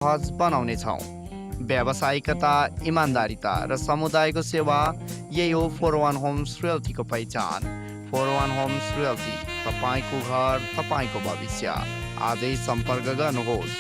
सहज बनाउनेछौँ। व्यावसायिकता, इमान्दारिता र समुदायको सेवा, यही हो 41 होम्स रियल्टीको पहिचान। 41 होम्स रियल्टी, तपाईँको घर, तपाईँको भविष्य। आजै सम्पर्क गर्नुहोस्।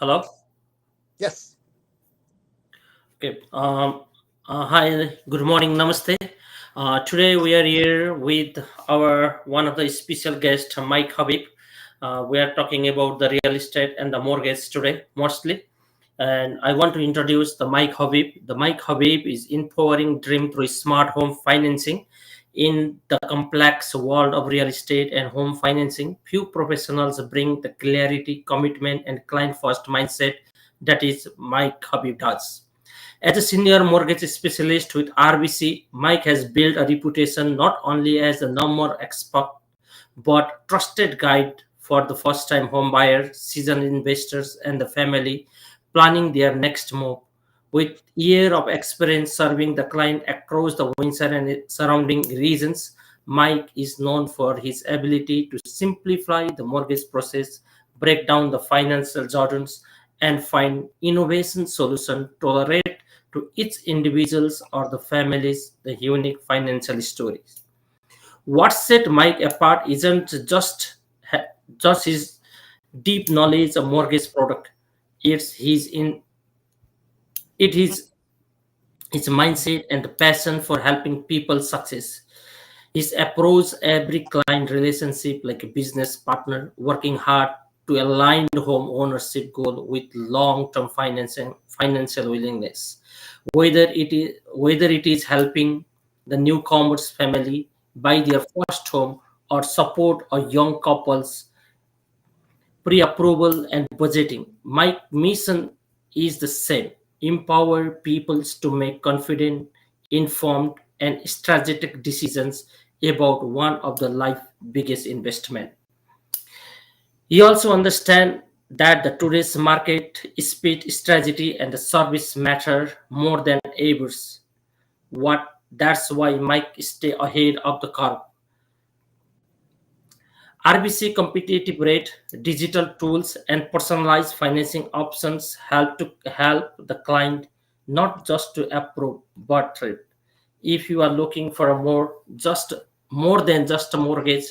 Hello. Yes. Okay. Hi. Good morning. Namaste. Today we are here with our one of the special guests, Mike Habib. We are talking about the real estate and the mortgage today, mostly. And I want to introduce the Mike Habib. The Mike Habib is empowering dream through smart home financing. In the complex world of real estate and home financing, few professionals bring the clarity, commitment, and client-first mindset that is Mike Habib does. As a senior mortgage specialist with RBC, Mike has built a reputation not only as a number expert but trusted guide for the first-time home buyer, seasoned investors, and the family planning their next move. With year of experience serving the client across the Windsor and surrounding regions, Mike is known for his ability to simplify the mortgage process, break down the financial jardins, and find innovation solution tolerate to each individuals or the families the unique financial stories. What set Mike apart isn't just his deep knowledge of mortgage product. It's his his mindset and the passion for helping people success. His approach every client relationship like a business partner, working hard to align the home ownership goal with long-term financial willingness. Whether it is helping the newcomers family buy their first home or support a young couples pre-approval and budgeting. My mission is the same: empower people to make confident, informed, and strategic decisions about one of the life biggest investment. He also understands that the today's market speed, strategy, and the service matter more than ever. What That's why Mike stay ahead of the curve. RBC competitive rate, digital tools, and personalized financing options help the client not just to approve but trade. If you are looking for a more than just a mortgage,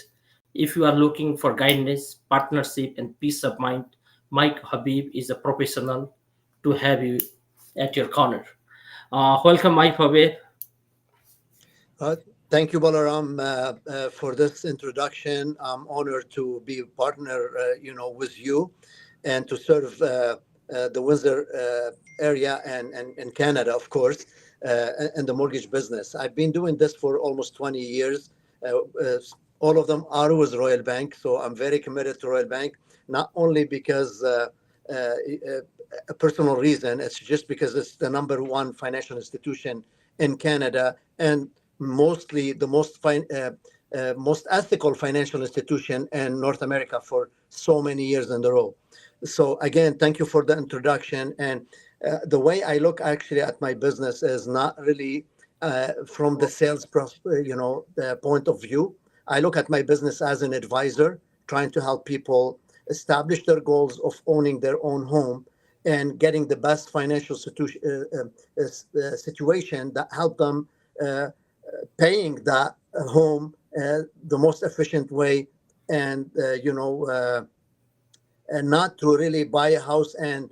if you are looking for guidance, partnership, and peace of mind, Mike Habib is a professional to have you at your corner. Welcome, Mike Habib. Thank you, Balaram, for this introduction. I'm honored to be a partner, with you, and to serve the Windsor area and Canada, of course, and the mortgage business. I've been doing this for almost 20 years. Uh, uh, all of them are with Royal Bank, so I'm very committed to Royal Bank, not only because a personal reason, it's just because it's the number one financial institution in Canada and mostly the most ethical financial institution in North America for so many years in a row. So again, thank you for the introduction. And the way I look actually at my business is not really from the the point of view. I look at my business as an advisor, trying to help people establish their goals of owning their own home and getting the best financial situation that help them paying that home the most efficient way, and and not to really buy a house and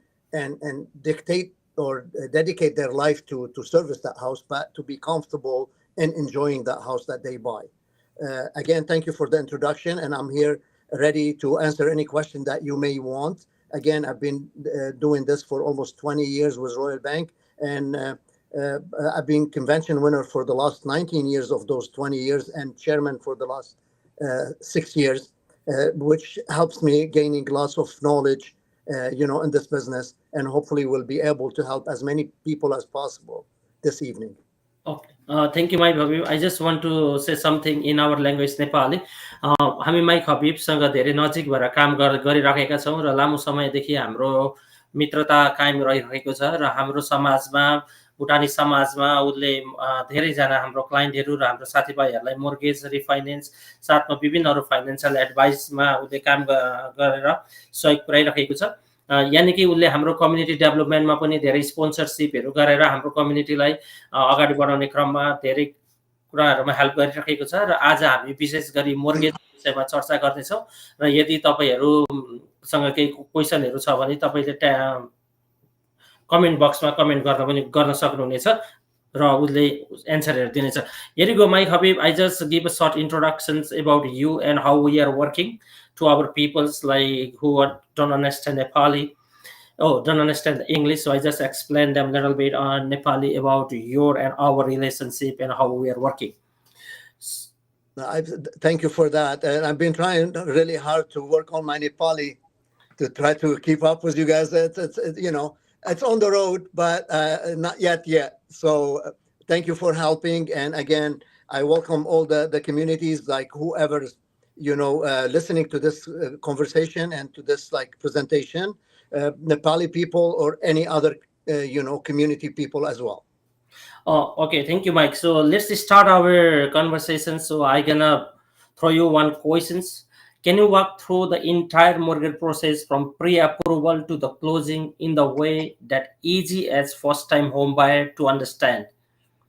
dictate or dedicate their life to service that house, but to be comfortable in enjoying that house that they buy. Again, thank you for the introduction, and I'm here ready to answer any question that you may want. Again, I've been doing this for almost 20 years with Royal Bank, and I've been convention winner for the last 19 years of those 20 years, and chairman for the last 6 years, which helps me gaining lots of knowledge, in this business, and hopefully will be able to help as many people as possible this evening. Okay. Thank you, Mike Habib. I just want to say something in our language, Nepali. हामी mic हबिबसँग धेरै नजिक भएर काम गरिराखेका छौँ र लामो समयदेखि हाम्रो मित्रता कायम रहिरहेको छ र हाम्रो समाजमा भुटानी समाजमा उसले धेरैजना हाम्रो क्लाइन्टहरू र हाम्रो साथीभाइहरूलाई मोर्गेज रिफाइनेन्स साथमा विभिन्न अरू फाइनेन्सियल एडभाइसमा उसले काम गरेर सहयोग पुर्याइरहेको छ। यानि कि उसले हाम्रो कम्युनिटी डेभलपमेन्टमा पनि धेरै स्पोन्सरसिपहरू गरेर हाम्रो कम्युनिटीलाई अगाडि बढाउने क्रममा धेरै कुराहरूमा हेल्प गरिरहेको छ र आज हामी विशेष गरी मोर्गेज विषयमा चर्चा गर्दैछौँ र यदि तपाईँहरूसँग केही क्वेसनहरू छ भने तपाईँले कमेन्ट बक्समा कमेन्ट गर्न सक्नुहुनेछ र उसले एन्सरहरू दिनेछ। Here you go, Mike Habib. I just give a short introductions about you and how we are working to our peoples like who don't understand Nepali, don't understand English. So I just explain them a little bit on Nepali about your and our relationship and how we are working. Thank you for that. And I've been trying really hard to work on my Nepali to try to keep up with you guys. It's on the road, but not yet. So thank you for helping. And again, I welcome all the communities, like whoever's, listening to this conversation and to this presentation, Nepali people or any other, community people as well. Okay, thank you, Mike. So let's start our conversation. So I'm gonna throw you one questions. Can you walk through the entire mortgage process from pre-approval to the closing in the way that easy as first-time home buyer to understand?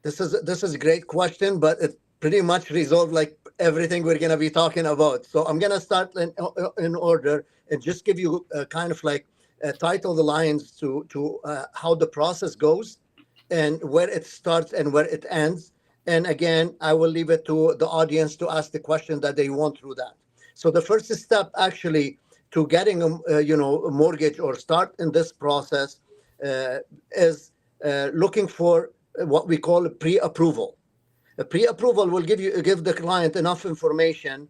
This is a great question, but it pretty much resolved everything we're gonna be talking about. So I'm gonna start in order and just give you kind of title the lines to how the process goes and where it starts and where it ends. And again, I will leave it to the audience to ask the question that they want through that. So the first step actually to getting a mortgage or start in this process is looking for what we call a pre-approval. A pre-approval will give the client enough information,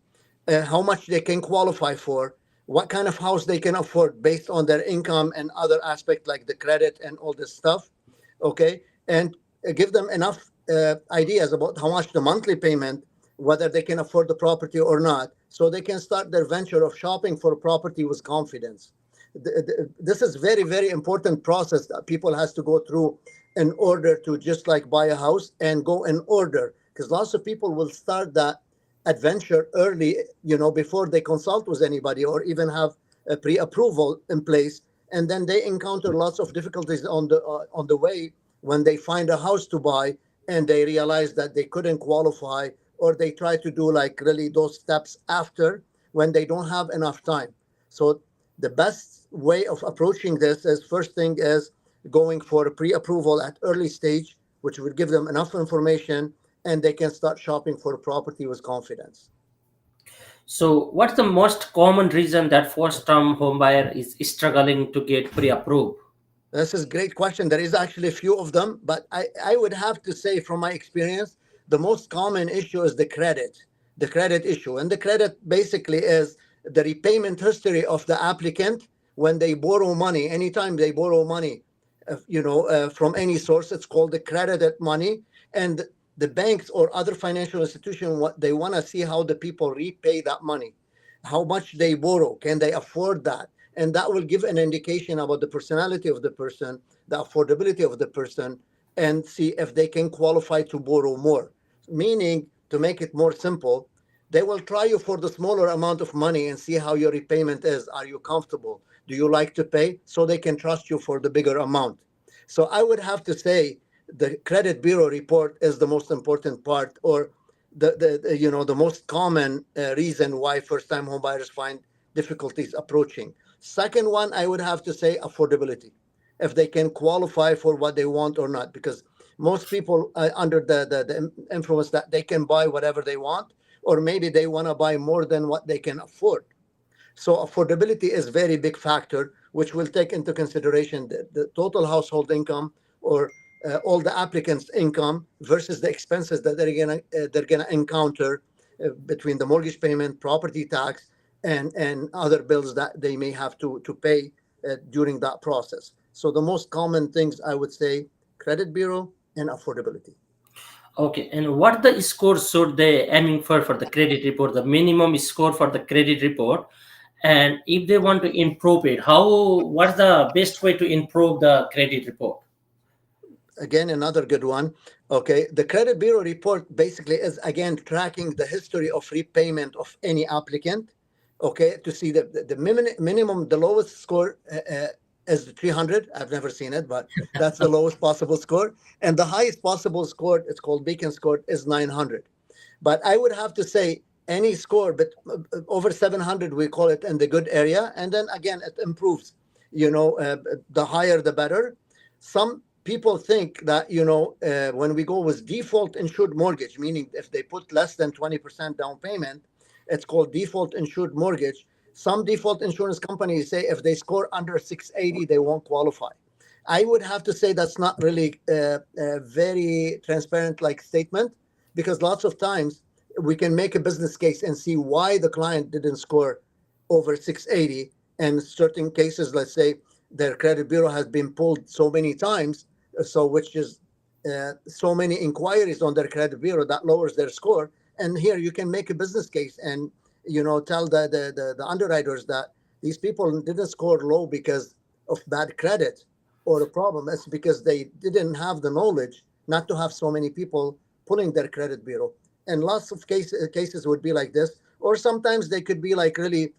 how much they can qualify for, what kind of house they can afford based on their income and other aspects like the credit and all this stuff, okay? And give them enough ideas about how much the monthly payment, whether they can afford the property or not, so they can start their venture of shopping for a property with confidence. This is very, very important process that people has to go through in order to just buy a house and go in order, because lots of people will start that adventure early, before they consult with anybody or even have a pre-approval in place, and then they encounter lots of difficulties on the way when they find a house to buy and they realize that they couldn't qualify, or they try to do really those steps after when they don't have enough time. So the best way of approaching this is, first thing is going for a pre-approval at early stage, which would give them enough information and they can start shopping for a property with confidence. So what's the most common reason that first-time home buyer is struggling to get pre-approved? This is a great question. There is actually a few of them, but I would have to say from my experience, the most common issue is the credit issue. And the credit basically is the repayment history of the applicant when they borrow money. Anytime they borrow money, from any source, it's called the credited money. And the banks or other financial institution, they want to see how the people repay that money, how much they borrow, can they afford that? And that will give an indication about the personality of the person, the affordability of the person, and see if they can qualify to borrow more. Meaning, to make it more simple, they will try you for the smaller amount of money and see how your repayment is. Are you comfortable? Do you like to pay? So they can trust you for the bigger amount. So I would have to say the credit bureau report is the most important part, or the most common reason why first-time home buyers find difficulties approaching. Second one, I would have to say affordability, if they can qualify for what they want or not, because most people under the influence that they can buy whatever they want, or maybe they want to buy more than what they can afford. So affordability is very big factor, which will take into consideration the total household income, or all the applicants' income versus the expenses that they're gonna encounter between the mortgage payment, property tax, and other bills that they may have to pay during that process. So the most common things, I would say, credit bureau and affordability. Okay, and what the score should they aiming for the credit report, the minimum score for the credit report, and if they want to improve it, what's the best way to improve the credit report? Again, another good one. Okay, the credit bureau report basically is, again, tracking the history of repayment of any applicant. Okay, to see the minimum, the lowest score is 300. I've never seen it, but that's the lowest possible score. And the highest possible score, it's called Beacon score, is 900. But I would have to say any score, but over 700, we call it in the good area. And then again, it improves. The higher, the better. Some people think that, when we go with default insured mortgage, meaning if they put less than 20% down payment, it's called default insured mortgage. Some default insurance companies say if they score under 680, they won't qualify. I would have to say that's not really a very transparent like statement, because lots of times we can make a business case and see why the client didn't score over 680. And certain cases, let's say their credit bureau has been pulled so many times, so which is so many inquiries on their credit bureau that lowers their score. And here you can make a business case and tell the underwriters that these people didn't score low because of bad credit or a problem. It's because they didn't have the knowledge not to have so many people pulling their credit bureau. And lots of cases would be like this. Or sometimes they could be like really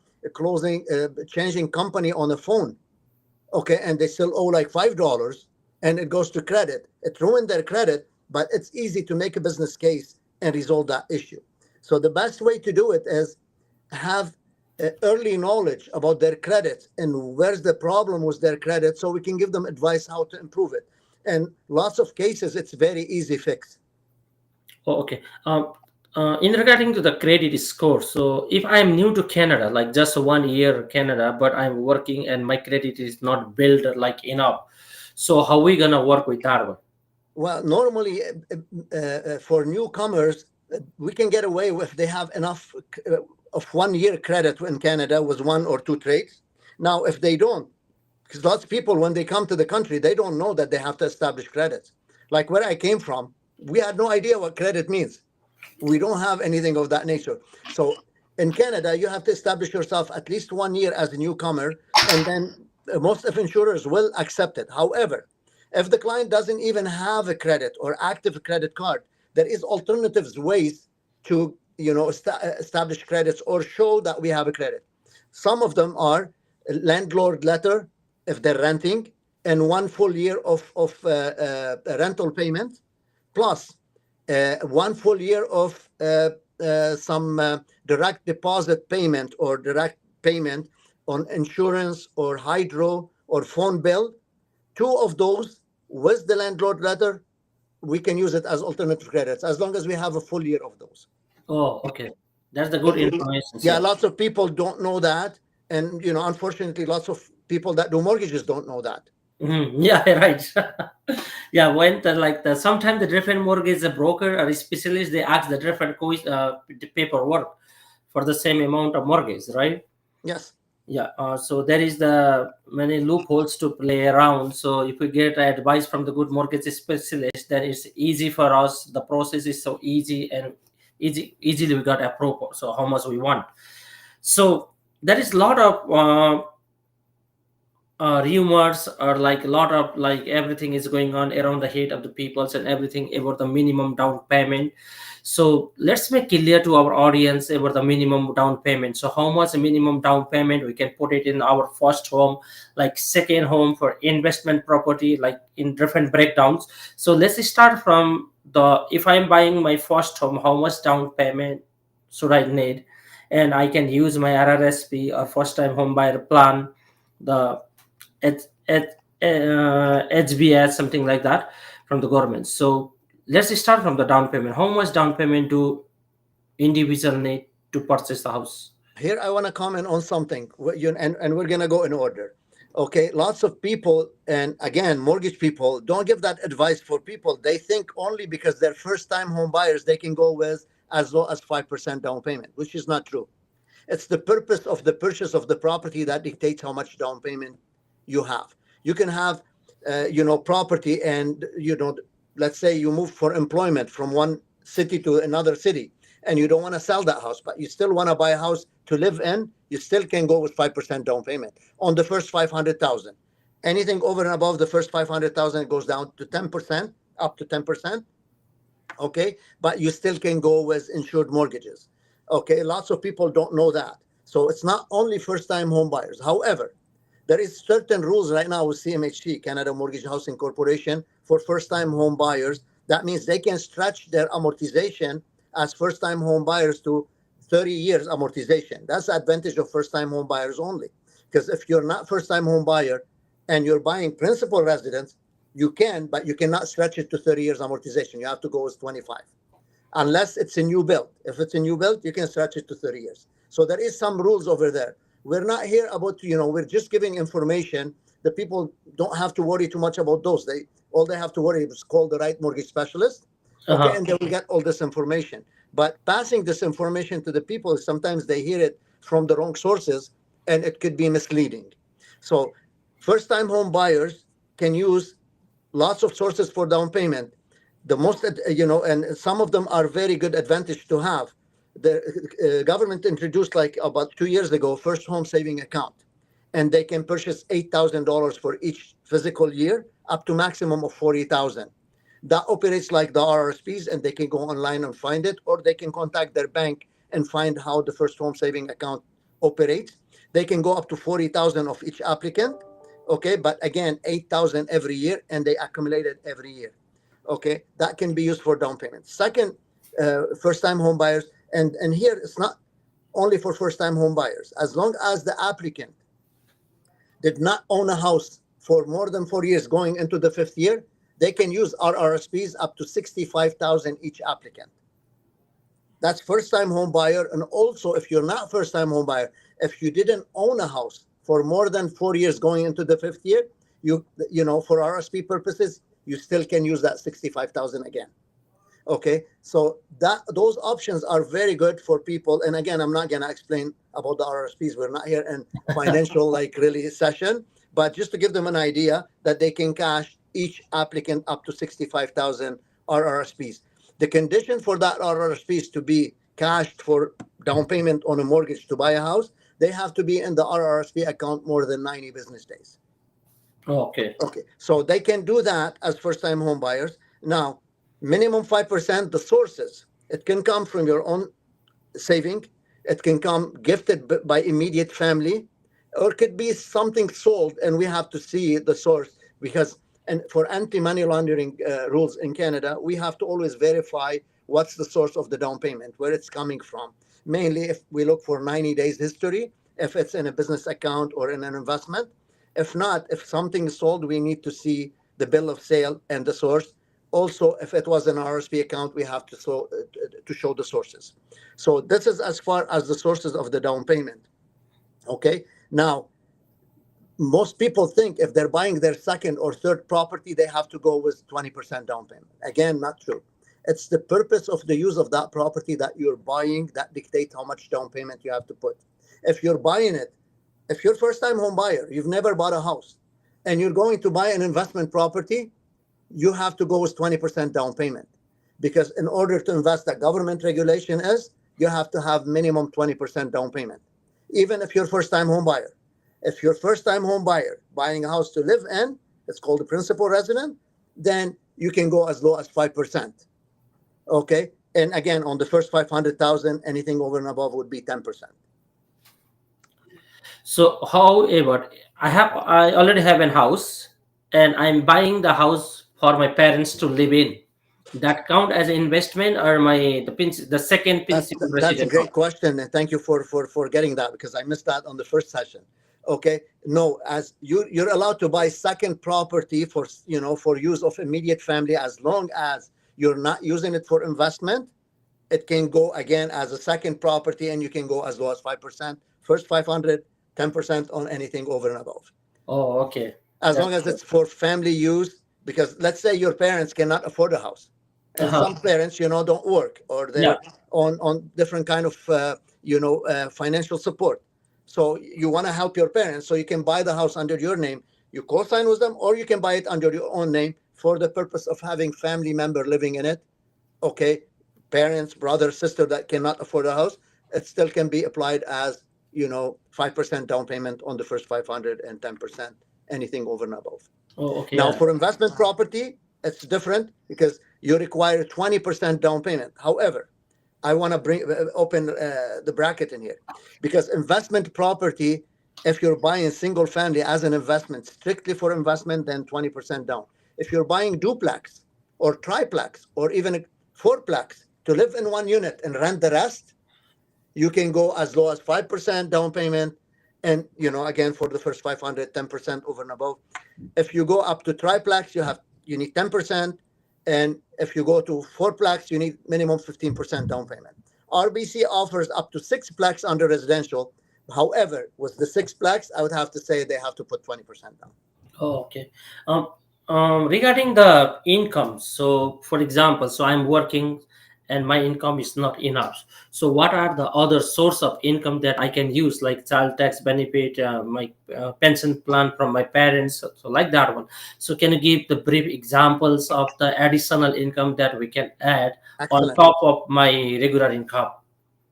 changing company on the phone. Okay, and they still owe like $5 and it goes to credit. It ruined their credit, but it's easy to make a business case and resolve that issue. So the best way to do it is have early knowledge about their credit and where's the problem with their credit, so we can give them advice how to improve it. And lots of cases, it's very easy fix. Oh, okay. In regarding to the credit score, so if I'm new to Canada, like just 1 year Canada, but I'm working and my credit is not built like enough, so how we gonna work with that one? Well, normally for newcomers, we can get away with they have enough of 1 year credit in Canada with 1 or 2 trades. Now, if they don't, because lots of people, when they come to the country, they don't know that they have to establish credit. Like where I came from, we had no idea what credit means. We don't have anything of that nature. So in Canada, you have to establish yourself at least 1 year as a newcomer, and then most of insurers will accept it. However, if the client doesn't even have a credit or active credit card, there is alternatives ways to establish credits or show that we have a credit. Some of them are a landlord letter if they're renting, and 1 full year of rental payment, plus 1 full year of some direct deposit payment or direct payment on insurance or hydro or phone bill. 2 of those with the landlord letter, we can use it as alternative credits as long as we have a full year of those. Oh, okay. That's the good information. Yeah, lots of people don't know that. And, unfortunately, lots of people that do mortgages don't know that. Mm-hmm. Yeah, right. Yeah, when sometimes the different mortgage broker or a specialist, they ask the different paperwork for the same amount of mortgage, right? Yes. Yeah. So there is the many loopholes to play around. So if we get advice from the good mortgage specialist, then it's easy for us. The process is so easy and easily we got approval. So how much we want. So there is a lot of rumors or like a lot of like everything is going on around the head of the peoples and everything about the minimum down payment. So let's make clear to our audience about the minimum down payment. So how much minimum down payment we can put it in our first home, like second home, for investment property, like in different breakdowns. So let's start from the, if I'm buying my first home, how much down payment should I need? And I can use my RRSP or first time home buyer plan, the HBS, something like that, from the government. So let's start from the down payment. How much down payment do individual need to purchase the house? Here I want to comment on something, and we're going to go in order. Okay, lots of people, and again, mortgage people don't give that advice for people. They think only because they're first time home buyers, they can go with as low as 5% down payment, which is not true. It's the purpose of the purchase of the property that dictates how much down payment you have. You can have, property, and let's say you move for employment from one city to another city, and you don't want to sell that house, but you still want to buy a house to live in. You still can go with 5% down payment on the first 500,000. Anything over and above the first 500,000 goes down to 10%, up to 10%. Okay, but you still can go with insured mortgages. Okay, lots of people don't know that. So it's not only first-time home buyers. However, there is certain rules right now with CMHC, Canada Mortgage Housing Corporation, for first-time home buyers. That means they can stretch their amortization as first-time home buyers to 30 years amortization. That's the advantage of first-time home buyers only. Because if you're not first-time home buyer and you're buying principal residence, you can, but you cannot stretch it to 30 years amortization. You have to go with 25, unless it's a new build. If it's a new build, you can stretch it to 30 years. So there is some rules over there. We're not here about, we're just giving information. The people don't have to worry too much about those. All they have to worry is call the right mortgage specialist, okay, Uh-huh. and they will get all this information. But passing this information to the people, sometimes they hear it from the wrong sources, and it could be misleading. So first-time home buyers can use lots of sources for down payment. The most, and some of them are very good advantage to have. The government introduced, like about 2 years ago, first home saving account, and they can purchase $8,000 for each physical year, up to maximum of 40,000. That operates like the RRSPs, and they can go online and find it, or they can contact their bank and find how the first home saving account operates. They can go up to 40,000 of each applicant. Okay, but again, 8,000 every year, and they accumulate it every year. Okay, that can be used for down payment. Second, first-time home buyers, and here it's not only for first-time home buyers. As long as the applicant did not own a house for more than 4 years, going into the fifth year, they can use RRSPs up to 65,000 each applicant. That's first-time home buyer. And also, if you're not first-time home buyer, if you didn't own a house for more than 4 years going into the fifth year, for RSP purposes, you still can use that 65,000 again. Okay, so those options are very good for people. And again, I'm not gonna explain about the RRSPs. We're not here in financial really session, but just to give them an idea that they can cash each applicant up to 65,000 RRSPs. The condition for that RRSPs to be cashed for down payment on a mortgage to buy a house, they have to be in the RRSP account more than 90 business days. Okay. Okay, so they can do that as first-time home buyers. Now, minimum 5%, the sources, it can come from your own saving, it can come gifted by immediate family, or it could be something sold, and we have to see the source, because and for anti-money laundering rules in Canada, we have to always verify what's the source of the down payment, where it's coming from. Mainly if we look for 90 days history, if it's in a business account or in an investment. If not, if something is sold, we need to see the bill of sale and the source. Also, if it was an RSP account, we have to show the sources. So this is as far as the sources of the down payment. Okay, now, most people think if they're buying their second or third property, they have to go with 20% down payment. Again, not true. It's the purpose of the use of that property that you're buying that dictates how much down payment you have to put. If you're buying it, if you're first-time home buyer, you've never bought a house, and you're going to buy an investment property, you have to go with 20% down payment. Because in order to invest, that government regulation is, you have to have minimum 20% down payment, even if you're first-time home buyer. If you're first-time home buyer buying a house to live in, it's called a principal resident, then you can go as low as 5%. Okay, and again, on the first 500,000, anything over and above would be 10%. So, however, I already have a house, and I'm buying the house for my parents to live in. That count as an investment, or the second principal That's a resident great house? question, and thank you for getting that, because I missed that on the first session. Okay, no, as you're allowed to buy second property for for use of immediate family, as long as you're not using it for investment. It can go again as a second property, and you can go as low as 5%. First 500, 10% on anything over and above, Oh, okay. as That's long as good. it's for family use. Because let's say your parents cannot afford a house, and Uh-huh. some parents don't work, or Yeah. they're on different kind of financial support. So you want to help your parents, so you can buy the house under your name. You co-sign with them, or you can buy it under your own name for the purpose of having family member living in it. Okay, parents, brother, sister that cannot afford a house, it still can be applied as 5% down payment on the first 500, and 10% anything over and above. Oh, okay. Now, Yeah. for investment property, it's different, because you require 20% down payment. However, I want to open the bracket in here, because investment property, if you're buying single family as an investment, strictly for investment, then 20% down. If you're buying duplex or triplex or even a fourplex to live in one unit and rent the rest, you can go as low as 5% down payment. And, again, for the first 500, 10% over and above. If you go up to triplex, you need 10%. And if you go to fourplex, you need minimum 15% down payment. RBC offers up to sixplex under residential. However, with the sixplex, I would have to say they have to put 20% down. Oh, okay. Regarding the income, so for example, so I'm working and my income is not enough. So what are the other source of income that I can use, like child tax benefit, my pension plan from my parents, so like that one. So can you give the brief examples of the additional income that we can add on Excellent. top of my regular income?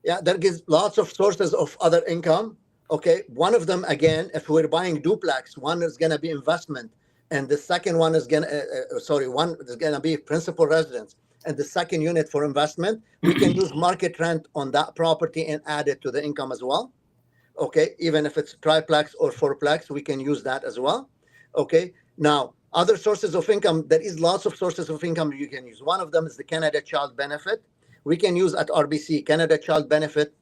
Yeah, that gives lots of sources of other income. Okay, one of them, again, if we're buying duplex, one is going to be investment, and the second one is going to, one is going to be principal residence, and the second unit for investment. We can use market rent on that property and add it to the income as well. Okay, even if it's triplex or fourplex, we can use that as well. Okay, now other sources of income, there is lots of sources of income you can use. One of them is the Canada Child Benefit. We can use at RBC Canada Child Benefit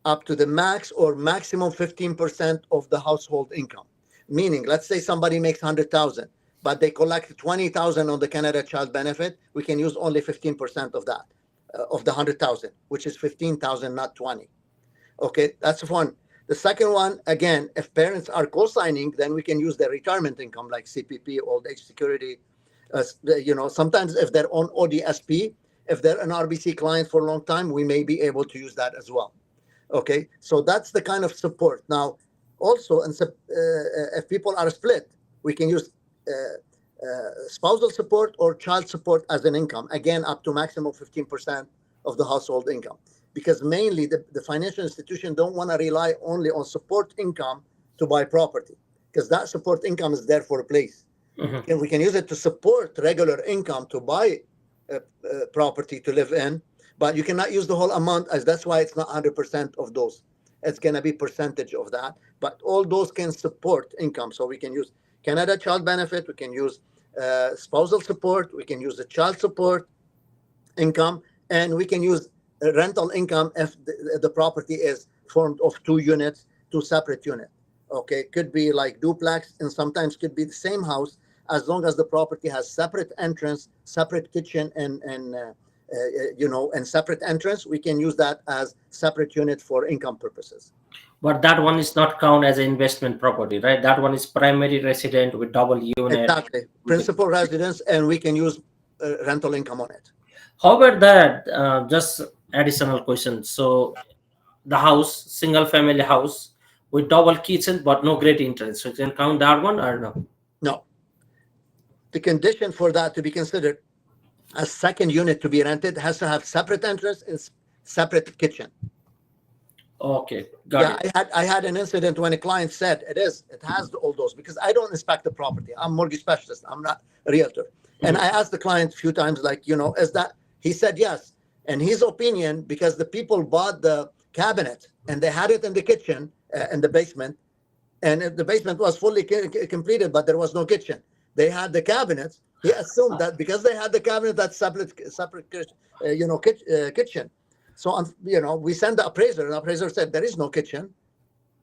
up to the max or maximum 15% of the household income. Meaning, let's say somebody makes 100,000, but they collect 20,000 on the Canada Child Benefit. We can use only 15% of that, of the 100,000, which is 15,000, not 20. Okay, that's one. The second one, again, if parents are co-signing, then we can use their retirement income, like CPP, old age security. Sometimes if they're on ODSP, if they're an RBC client for a long time, we may be able to use that as well. Okay, so that's the kind of support. Now, also, if people are split, we can use spousal support or child support as an income, again, up to maximum 15% of the household income. Because mainly the financial institution don't want to rely only on support income to buy property, because that support income is there for a place. Mm-hmm. And we can use it to support regular income to buy property to live in, but you cannot use the whole amount, as that's why it's not 100% of those. It's going to be percentage of that, but all those can support income. So we can use Canada Child Benefit, we can use spousal support, we can use the child support income, and we can use rental income if the property is formed of two units, two separate units. Okay, could be like duplex, and sometimes could be the same house, as long as the property has separate entrance, separate kitchen, and separate entrance. We can use that as separate unit for income purposes. But that one is not count as an investment property, right? That one is primary resident with double unit. Exactly, principal residence, and we can use rental income on it. How about that? Just additional question. So the house, single family house with double kitchen but no great entrance. So you can count that one or no? No. The condition for that to be considered a second unit to be rented has to have separate entrance and separate kitchen. Okay, got Yeah, it. I had an incident when a client said it has all those, because I don't inspect the property. I'm mortgage specialist. I'm not a realtor. And Mhm. I asked the client a few times, like, is that, he said yes. And his opinion, because the people bought the cabinet and they had it in the kitchen, in the basement, and the basement was fully completed, but there was no kitchen. They had the cabinets. He assumed that because they had the cabinet, that's separate kitchen. So we sent the appraiser, and the appraiser said there is no kitchen.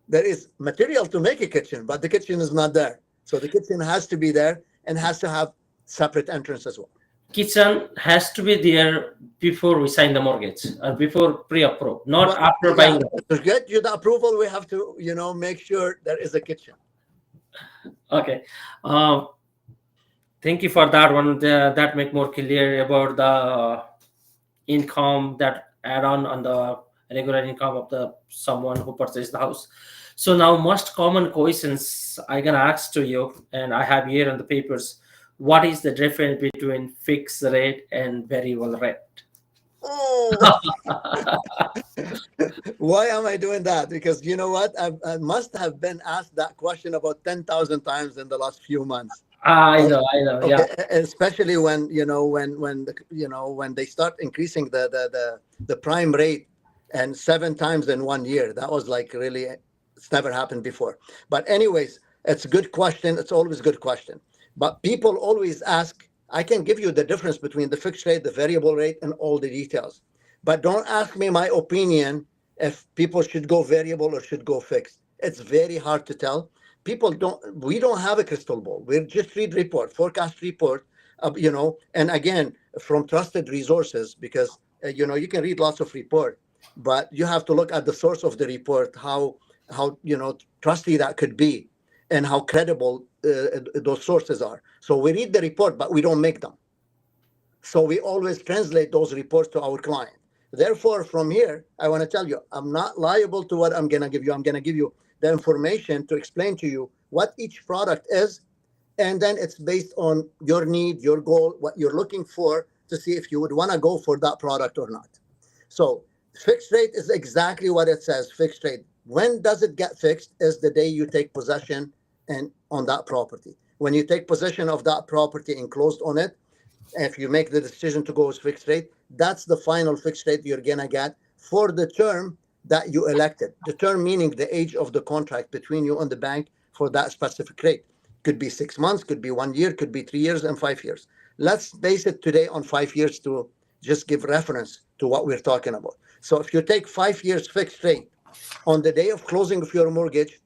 There is material to make a kitchen, but the kitchen is not there. So the kitchen has to be there and has to have separate entrance as well. Kitchen has to be there before we sign the mortgage or before pre-approve, not Well, after yeah, buying the home. to get you the approval, we have to make sure there is a kitchen. Okay. Thank you for that one. That make more clear about the income that add on the regular income of the someone who purchased the house. So now most common questions I can ask to you, and I have here on the papers. What is the difference between fixed rate and variable rate? Oh, why am I doing that? Because you know what? I must have been asked that question about 10,000 times in the last few months. I Oh, know, I know. Yeah. okay, especially when when they start increasing the prime rate, and 7 times in 1 year. That was like, really, it's never happened before. But anyways, it's a good question. It's always a good question. But people always ask. I can give you the difference between the fixed rate, the variable rate, and all the details. But don't ask me my opinion if people should go variable or should go fixed. It's very hard to tell. We don't have a crystal ball. We just read report, forecast report, and again, from trusted resources, because you can read lots of report, but you have to look at the source of the report, how trusty that could be, and how credible those sources are. So we read the report, but we don't make them. So we always translate those reports to our client. Therefore, from here, I want to tell you, I'm not liable to what I'm going to give you. I'm going to give you the information to explain to you what each product is. And then it's based on your need, your goal, what you're looking for, to see if you would want to go for that product or not. So fixed rate is exactly what it says, fixed rate. When does it get fixed? Is the day you take possession and on that property. When you take possession of that property and closed on it, if you make the decision to go with fixed rate, that's the final fixed rate you're gonna get for the term that you elected. The term meaning the age of the contract between you and the bank for that specific rate. Could be 6 months, could be 1 year, could be 3 years, and 5 years. Let's base it today on 5 years to just give reference to what we're talking about. So if you take 5 years fixed rate on the day of closing of your mortgage,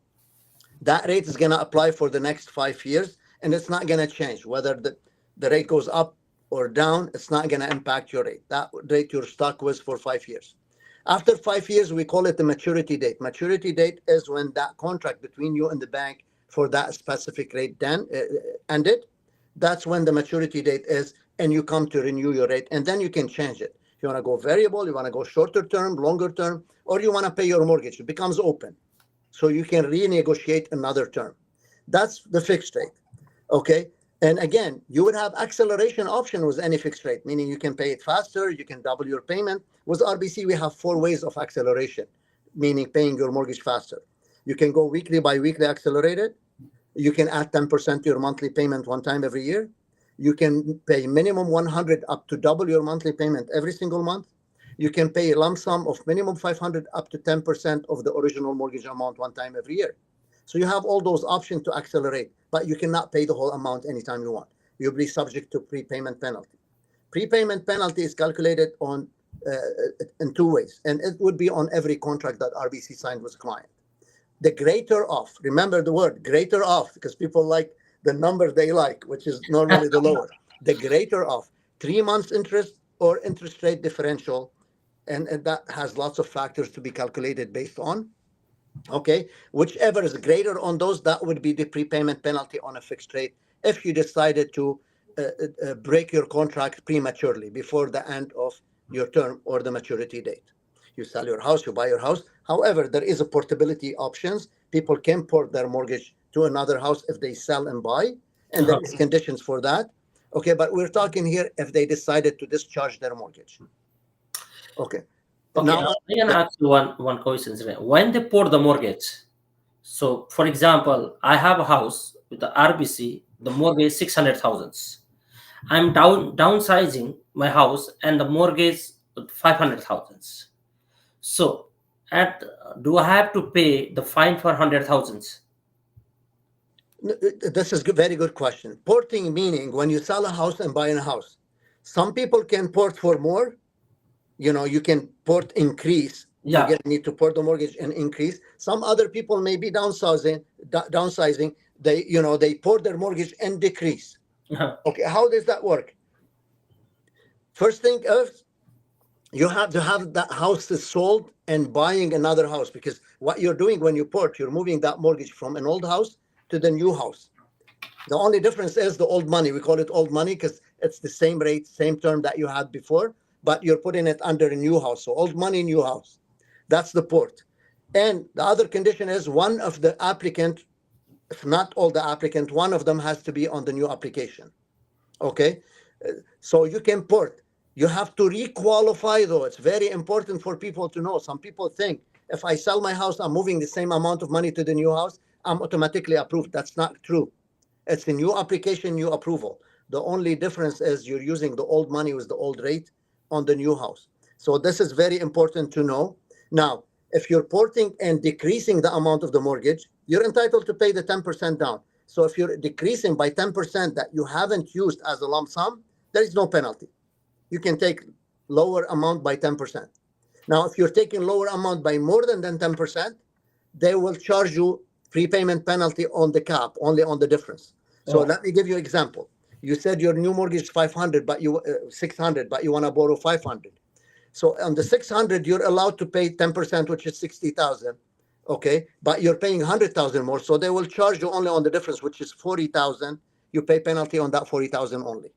that rate is going to apply for the next 5 years, and it's not going to change. Whether the rate goes up or down, it's not going to impact your rate. That rate you're stuck with for 5 years. After 5 years, we call it the maturity date. Maturity date is when that contract between you and the bank for that specific rate then ended. That's when the maturity date is, and you come to renew your rate, and then you can change it. If you want to go variable, you want to go shorter term, longer term, or you want to pay your mortgage, it becomes open. So you can renegotiate another term. That's the fixed rate. Okay. And again, you would have acceleration option with any fixed rate, meaning you can pay it faster, you can double your payment. With RBC, we have 4 ways of acceleration, meaning paying your mortgage faster. You can go weekly by weekly accelerated. You can add 10% to your monthly payment one time every year. You can pay minimum 100 up to double your monthly payment every single month. You can pay a lump sum of minimum 500 up to 10% of the original mortgage amount one time every year. So you have all those options to accelerate, but you cannot pay the whole amount anytime you want. You'll be subject to prepayment penalty. Prepayment penalty is calculated on in 2 ways, and it would be on every contract that RBC signed with a client. The greater of, remember the word greater of, because people like the number they like, which is normally the lower. The greater of 3 months interest or interest rate differential, and that has lots of factors to be calculated based on. Okay, whichever is greater on those, that would be the prepayment penalty on a fixed rate if you decided to break your contract prematurely before the end of your term or the maturity date. You sell your house, you buy your house. However, there is a portability options. People can port their mortgage to another house if they sell and buy, and there is conditions for that. Okay, but we're talking here if they decided to discharge their mortgage. Okay. Okay, Now, I can ask you one question. Sir. When they pour the mortgage, so for example, I have a house with the RBC, the mortgage 600,000. I'm downsizing my house and the mortgage 500,000. So, at do I have to pay the fine for 100,000? this is a very good question. Porting meaning when you sell a house and buy a house. Some people can port for more. You can port increase. Yeah. You need to port the mortgage and increase. Some other people may be downsizing. They port their mortgage and decrease. Okay, how does that work? First thing is, you have to have that house is sold and buying another house, because what you're doing when you port, you're moving that mortgage from an old house to the new house. The only difference is the old money. We call it old money because it's the same rate, same term that you had before, but you're putting it under a new house. So old money, new house. That's the port. And the other condition is one of the applicant, if not all the applicant, one of them has to be on the new application. Okay? So you can port. You have to requalify, though. It's very important for people to know. Some people think if I sell my house, I'm moving the same amount of money to the new house, I'm automatically approved. That's not true. It's a new application, new approval. The only difference is you're using the old money with the old rate on the new house. So this is very important to know. Now, if you're porting and decreasing the amount of the mortgage, you're entitled to pay the 10% down. So if you're decreasing by 10% that you haven't used as a lump sum, there is no penalty. You can take lower amount by 10%. Now, if you're taking lower amount by more than 10%, they will charge you prepayment penalty on the cap, only on the difference. So let me give you an example. You said your new mortgage is 500, but 600, but you want to borrow 500. So on the 600, you're allowed to pay 10%, which is 60,000. Okay, but you're paying 100,000 more, so they will charge you only on the difference, which is 40,000. You pay penalty on that 40,000 only.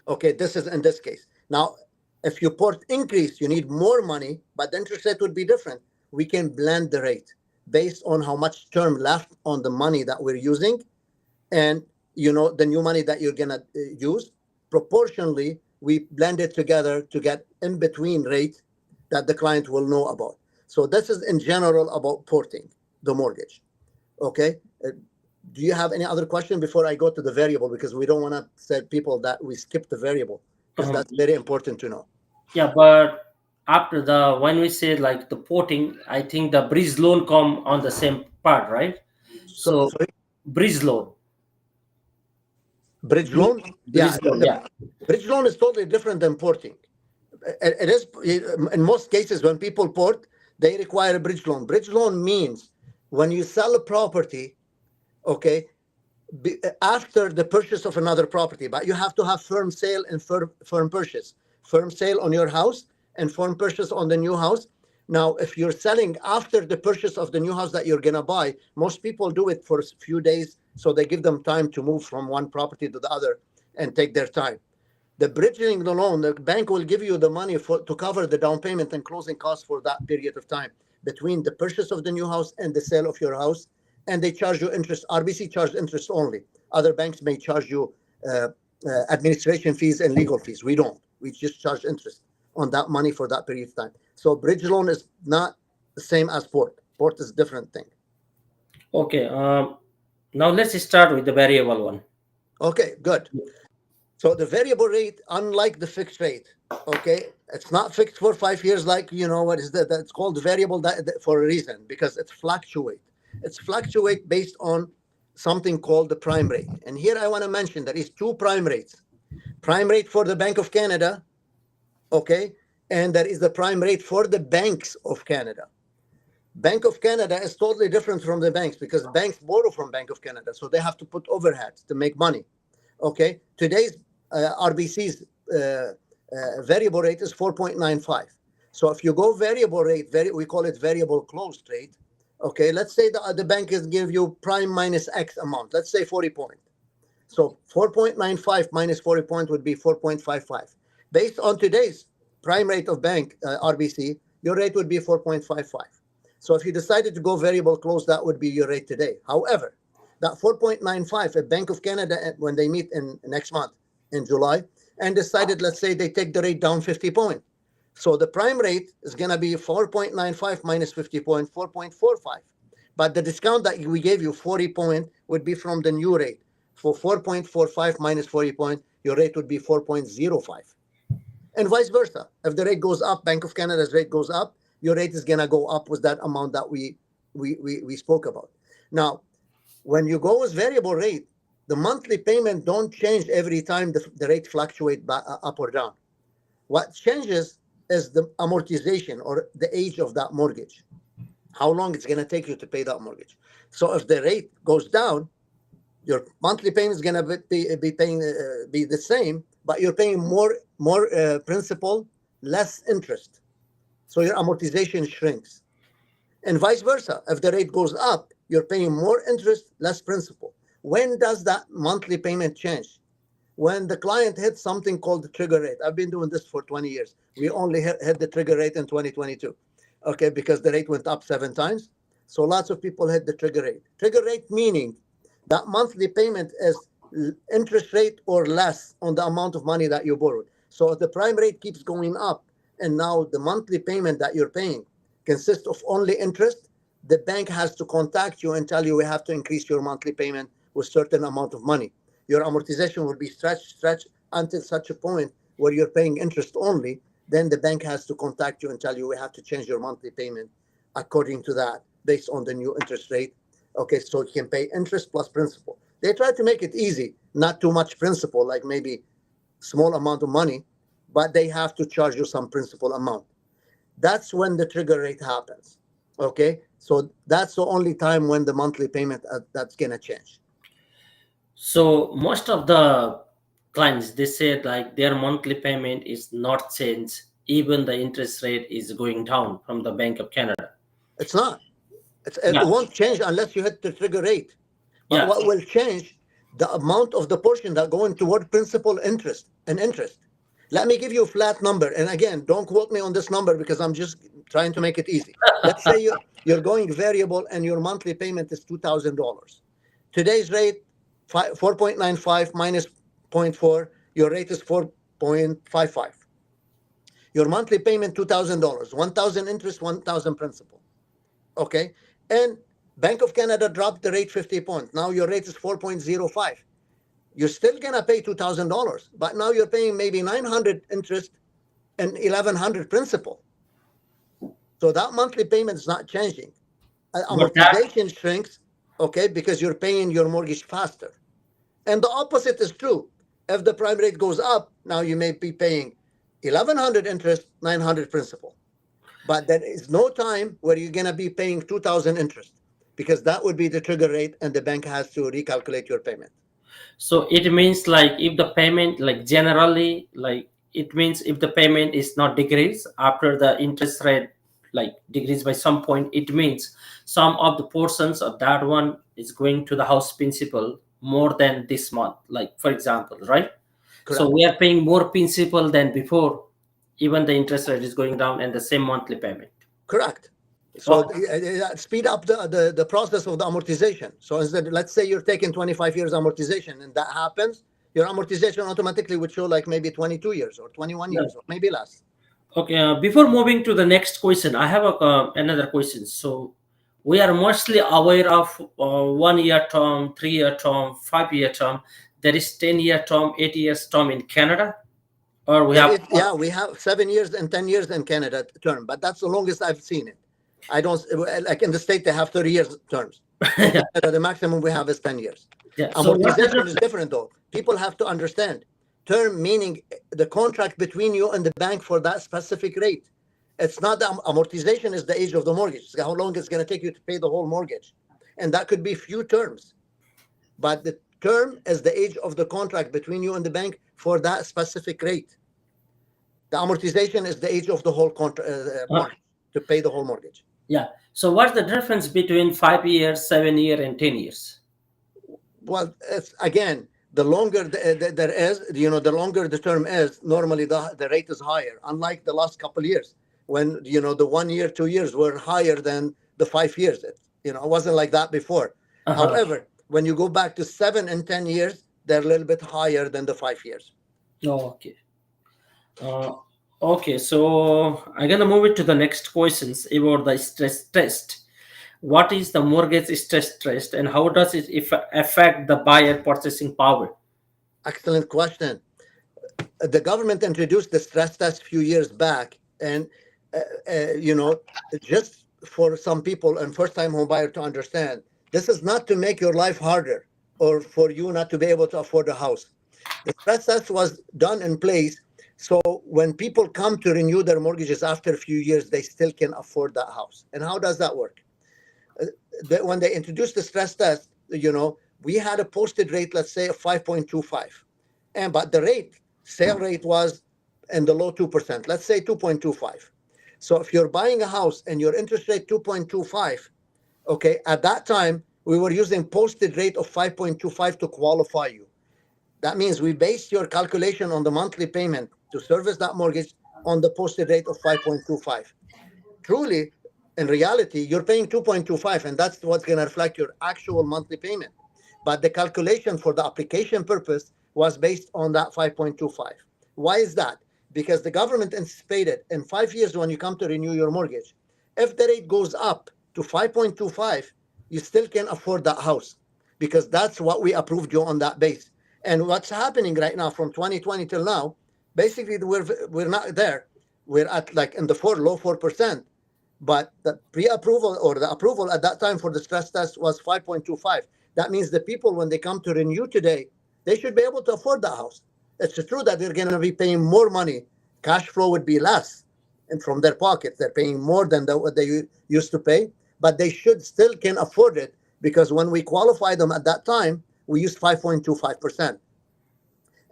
Okay, this is in this case. Now, if you port increase, you need more money, but the interest rate would be different. We can blend the rate based on how much term left on the money that we're using, and the new money that you're gonna use. Proportionally, we blend it together to get in between rate that the client will know about. So this is in general about porting the mortgage. Okay. Do you have any other question before I go to the variable? Because we don't want to say people that we skip the variable, because that's very important to know. Yeah, but after when we say like the porting, I think the bridge loan come on the same part, right? So sorry? Bridge loan. Bridge loan? Bridge loan, yeah. Bridge loan is totally different than porting. It is, in most cases, when people port, they require a bridge loan. Bridge loan means when you sell a property, okay, after the purchase of another property, but you have to have firm sale and firm purchase. Firm sale on your house and firm purchase on the new house. Now, if you're selling after the purchase of the new house that you're going to buy, most people do it for a few days, so they give them time to move from one property to the other and take their time. The bridging the loan, the bank will give you the money to cover the down payment and closing costs for that period of time between the purchase of the new house and the sale of your house, and they charge you interest. RBC charges interest only. Other banks may charge you administration fees and legal fees. We don't. We just charge interest on that money for that period of time. So bridge loan is not the same as port. Port is a different thing. Okay. Now let's start with the variable one. Okay, good. So the variable rate, unlike the fixed rate, okay, it's not fixed for 5 years like, what is that? That's called variable for a reason, because it fluctuates. It's fluctuate based on something called the prime rate. And here I want to mention there is two prime rates. Prime rate for the Bank of Canada, okay, and there is the prime rate for the banks of Canada. Bank of Canada is totally different from the banks, because banks borrow from Bank of Canada, so they have to put overheads to make money. Okay, today's RBC's variable rate is 4.95. So if you go variable rate, we call it variable closed rate. Okay, let's say the bank is give you prime minus X amount. Let's say 40 points. So 4.95 minus 40 points would be 4.55. Based on today's prime rate of bank RBC, your rate would be 4.55. So if you decided to go variable close, that would be your rate today. However, that 4.95 at Bank of Canada, when they meet in next month in July, and decided, let's say they take the rate down 50 points. So the prime rate is going to be 4.95 minus 50 point, 4.45. But the discount that we gave you, 40 point, would be from the new rate. For 4.45 minus 40 point, your rate would be 4.05. And vice versa. If the rate goes up, Bank of Canada's rate goes up, your rate is going to go up with that amount that we spoke about. Now, when you go with variable rate, the monthly payment don't change every time the rate fluctuate up or down. What changes is the amortization or the age of that mortgage, how long it's going to take you to pay that mortgage. So if the rate goes down, your monthly payment is going to be the same, but you're paying more principal, less interest. So your amortization shrinks. And vice versa. If the rate goes up, you're paying more interest, less principal. When does that monthly payment change? When the client hits something called the trigger rate. I've been doing this for 20 years. We only hit the trigger rate in 2022, okay, because the rate went up 7 times. So lots of people hit the trigger rate. Trigger rate meaning that monthly payment is interest rate or less on the amount of money that you borrowed. So if the prime rate keeps going up and now the monthly payment that you're paying consists of only interest, the bank has to contact you and tell you we have to increase your monthly payment with certain amount of money. Your amortization will be stretched until such a point where you're paying interest only. Then the bank has to contact you and tell you we have to change your monthly payment according to that, based on the new interest rate. Okay, so you can pay interest plus principal. They try to make it easy, not too much principal, like maybe small amount of money, but they have to charge you some principal amount. That's when the trigger rate happens. Okay, so that's the only time when the monthly payment that's gonna change. So most of the clients, they said like their monthly payment is not changed, even the interest rate is going down from the Bank of Canada. It's not. It won't change unless you hit the trigger rate. But what will change, the amount of the portion that going toward principal interest and interest. Let me give you a flat number. And again, don't quote me on this number because I'm just trying to make it easy. Let's say you're going variable and your monthly payment is $2,000. Today's rate, 4.95 minus 0.4, your rate is 4.55. Your monthly payment, $2,000, 1,000 interest, 1,000 principal. Okay, and Bank of Canada dropped the rate 50 points. Now your rate is 4.05. You're still gonna pay $2,000, but now you're paying maybe 900 interest and 1,100 principal. So that monthly payment is not changing. Amortization shrinks, okay, because you're paying your mortgage faster. And the opposite is true. If the prime rate goes up, now you may be paying 1,100 interest, 900 principal. But there is no time where you're going to be paying 2,000 interest because that would be the trigger rate and the bank has to recalculate your payment. So it means like if the payment, like generally, like it means if the payment is not decreased after the interest rate like decreased by some point, it means some of the portions of that one is going to the house principal more than this month, like for example, right? Correct. So we are paying more principal than before, even the interest rate is going down and the same monthly payment. Correct. So speed up the process of the amortization. So let's say you're taking 25 years amortization and that happens, your amortization automatically would show like maybe 22 years or 21 years or maybe less. Okay, before moving to the next question, I have another question. So we are mostly aware of 1 year term, 3 year term, 5 year term. There is 10 year term, 8 years term in Canada. Or we have we have 7 years and 10 years in Canada term, but that's the longest I've seen it. I don't like in the state they have 30 years terms. The maximum we have is 10 years. Yeah. Amortization is different though. People have to understand term meaning the contract between you and the bank for that specific rate. It's not the amortization is the age of the mortgage. It's how long it's going to take you to pay the whole mortgage, and that could be few terms, but the term is the age of the contract between you and the bank for that specific rate. The amortization is the age of the whole contract to pay the whole mortgage. Yeah. So what's the difference between 5 years, 7 years, and 10 years? Well, it's, again, the longer there is, the longer the term is, normally the rate is higher. Unlike the last couple of years, when the 1 year, 2 years were higher than the 5 years. It wasn't like that before. However, when you go back to 7 and 10 years, they're a little bit higher than the 5 years. Oh, okay. Okay, so I'm gonna move it to the next questions about the stress test. What is the mortgage stress test, and how does it affect the buyer purchasing power? Excellent question. The government introduced the stress test a few years back, and you know, just for some people and first-time home buyer to understand, this is not to make your life harder or for you not to be able to afford a house. The stress test was done in place so when people come to renew their mortgages after a few years, they still can afford that house. And how does that work? When they introduced the stress test, we had a posted rate, let's say, of 5.25, and but the sale rate was in the low 2%, let's say 2.25. So if you're buying a house and your interest rate 2.25, okay, at that time we were using posted rate of 5.25 to qualify you. That means we based your calculation on the monthly payment to service that mortgage on the posted rate of 5.25. Truly, in reality, you're paying 2.25, and that's what's going to reflect your actual monthly payment. But the calculation for the application purpose was based on that 5.25. Why is that? Because the government anticipated in 5 years when you come to renew your mortgage, if the rate goes up to 5.25, you still can afford that house because that's what we approved you on that base. And what's happening right now from 2020 till now, basically we're not there. We're at like in the low 4%. But the pre-approval or the approval at that time for the stress test was 5.25. That means the people, when they come to renew today, they should be able to afford the house. It's true that they're going to be paying more money. Cash flow would be less, and from their pockets, they're paying more than what they used to pay. But they should still can afford it because when we qualify them at that time, we used 5.25%,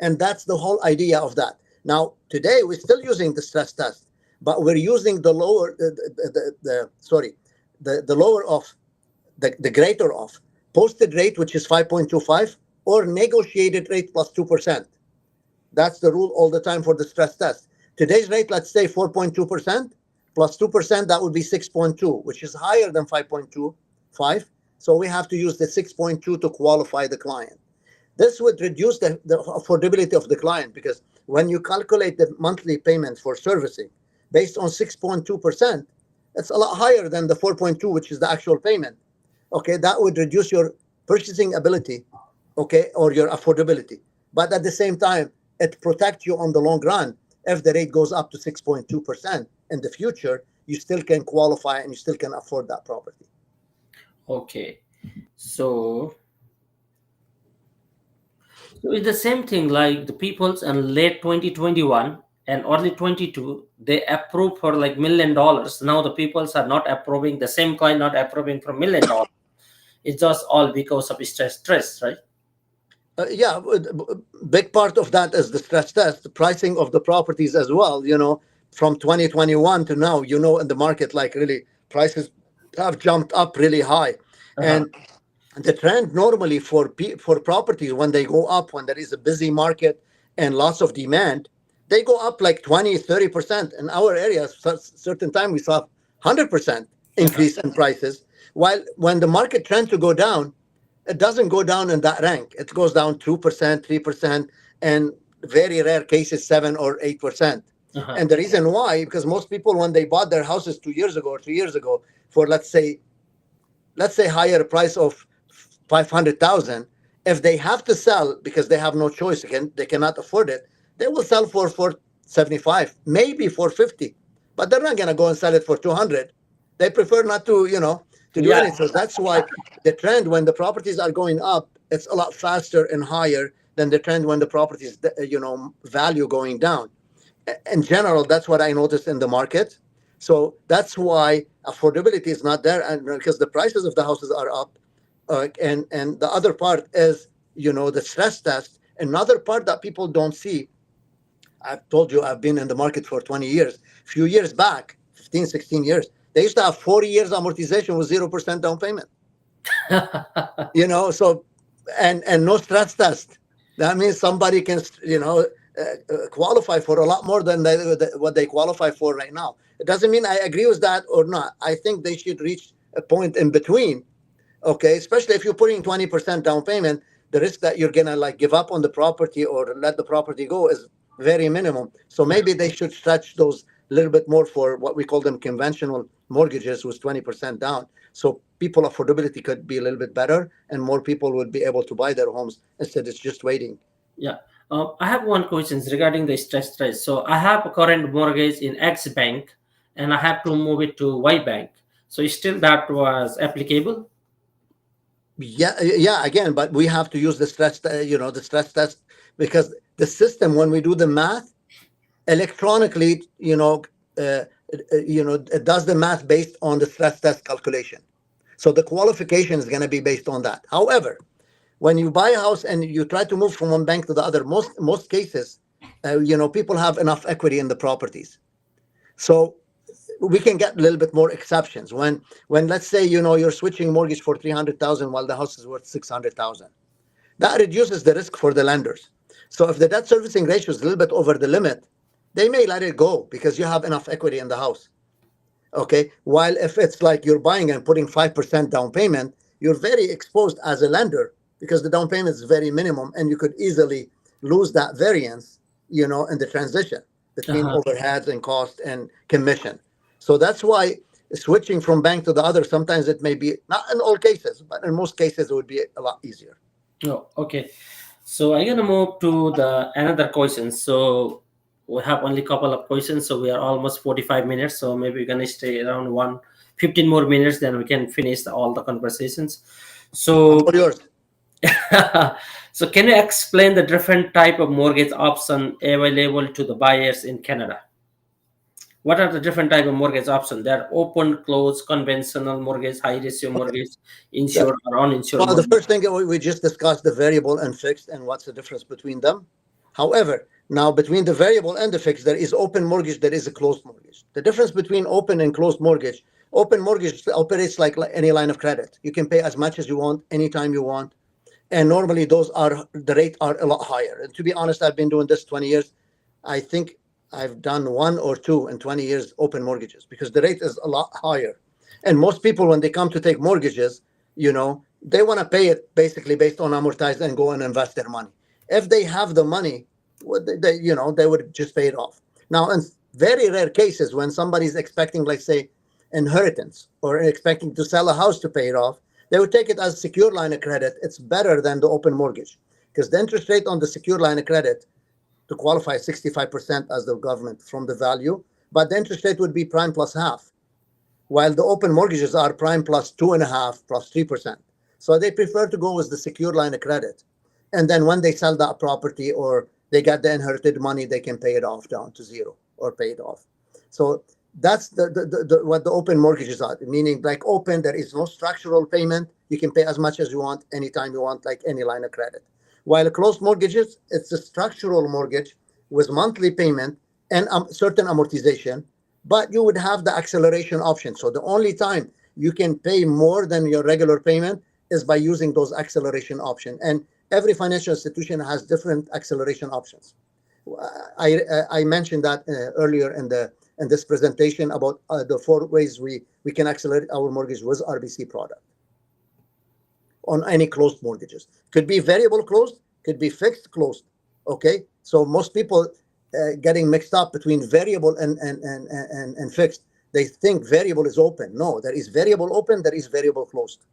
and that's the whole idea of that. Now today we're still using the stress test, but we're using the lower, the lower of the greater of posted rate, which is 5.25, or negotiated rate plus 2%. That's the rule all the time for the stress test. Today's rate, let's say 4.2% plus 2%, that would be 6.2, which is higher than 5.25. So we have to use the 6.2 to qualify the client. This would reduce the affordability of the client because when you calculate the monthly payment for servicing based on 6.2%, it's a lot higher than the 4.2, which is the actual payment. Okay, that would reduce your purchasing ability, okay, or your affordability. But at the same time, it protects you on the long run. If the rate goes up to 6.2% in the future, you still can qualify and you still can afford that property. Okay, so it's the same thing like the people's in late 2021 and early 22, they approved for like $1 million. Now the peoples are not approving, the same client not approving for $1 million. It's just all because of stress, right? Yeah, big part of that is the stress test, the pricing of the properties as well. From 2021 to now, in the market, like really prices have jumped up really high. And the trend normally for properties, when they go up, when there is a busy market and lots of demand, they go up like 20-30%. In our areas, certain time we saw 100% increase in prices. While when the market trend to go down, it doesn't go down in that rank. It goes down 2%, 3%, and very rare cases 7 or 8%. And the reason why, because most people, when they bought their houses 2 years ago or 3 years ago for let's say higher price of 500,000, if they have to sell because they have no choice, again, they cannot afford it, they will sell for 475, maybe 450, but they're not going to go and sell it for 200. They prefer not to, to do anything. So that's why the trend when the properties are going up, it's a lot faster and higher than the trend when the properties, value going down. In general, that's what I noticed in the market. So that's why affordability is not there, and because the prices of the houses are up. And the other part is, the stress test. Another part that people don't see, I've told you, I've been in the market for 20 years. A few years back, 15, 16 years, they used to have 40 years amortization with 0% down payment. So, and no stress test. That means somebody can, qualify for a lot more than what they qualify for right now. It doesn't mean I agree with that or not. I think they should reach a point in between. Okay, especially if you're putting 20% down payment, the risk that you're gonna give up on the property or let the property go is very minimum. So maybe they should stretch those a little bit more for what we call them conventional mortgages with 20% down. So people affordability could be a little bit better and more people would be able to buy their homes instead of just waiting. Yeah. I have one question regarding the stress test. So I have a current mortgage in X bank and I have to move it to Y bank. So still that was applicable? Yeah, again, but we have to use the the stress test, because the system, when we do the math electronically, it does the math based on the stress test calculation. So the qualification is going to be based on that. However, when you buy a house and you try to move from one bank to the other, most cases, people have enough equity in the properties. So we can get a little bit more exceptions when let's say you're switching mortgage for 300,000 while the house is worth 600,000. That reduces the risk for the lenders. So if the debt servicing ratio is a little bit over the limit, they may let it go because you have enough equity in the house. Okay, while if it's like you're buying and putting 5% down payment, you're very exposed as a lender because the down payment is very minimum and you could easily lose that variance in the transition between overheads and cost and commission. So that's why switching from bank to the other, sometimes it may be, not in all cases, but in most cases, it would be a lot easier. Oh, okay. So I'm gonna move to the another question. So we have only a couple of questions, so we are almost 45 minutes. So maybe we're gonna stay around 15 more minutes, then we can finish all the conversations. So For yours. so can you explain the different type of mortgage option available to the buyers in Canada? What are the different type of mortgage options? They are open, closed, conventional mortgage, high ratio mortgage, insured or uninsured Well, the mortgage. first thing we just discussed the variable and fixed and what's the difference between them. However, now between the variable and the fixed, there is open mortgage, there is a closed mortgage. The difference between open and closed mortgage, open mortgage operates like any line of credit. You can pay as much as you want, anytime you want. And normally the rate are a lot higher. And to be honest, I've been doing this 20 years. I think I've done 1 or 2 in 20 years open mortgages because the rate is a lot higher. And most people, when they come to take mortgages, they want to pay it basically based on amortized and go and invest their money. If they have the money, they would just pay it off. Now, in very rare cases, when somebody's expecting, like say, inheritance or expecting to sell a house to pay it off, they would take it as a secure line of credit. It's better than the open mortgage because the interest rate on the secure line of credit to qualify 65% as the government from the value, but the interest rate would be prime plus half, while the open mortgages are prime plus 2.5 plus 3%. So they prefer to go with the secure line of credit. And then when they sell that property or they get the inherited money, they can pay it off down to zero or pay it off. So that's what the open mortgages are, meaning like open, there is no structural payment. You can pay as much as you want, anytime you want, like any line of credit. While closed mortgages, it's a structural mortgage with monthly payment and certain amortization, but you would have the acceleration option. So the only time you can pay more than your regular payment is by using those acceleration options. And every financial institution has different acceleration options. I mentioned that earlier in this presentation about the 4 ways we can accelerate our mortgage with RBC product on any closed mortgages. Could be variable closed, could be fixed closed. Okay, so most people getting mixed up between variable and fixed. They think variable is open. No, there is variable open, there is variable closed.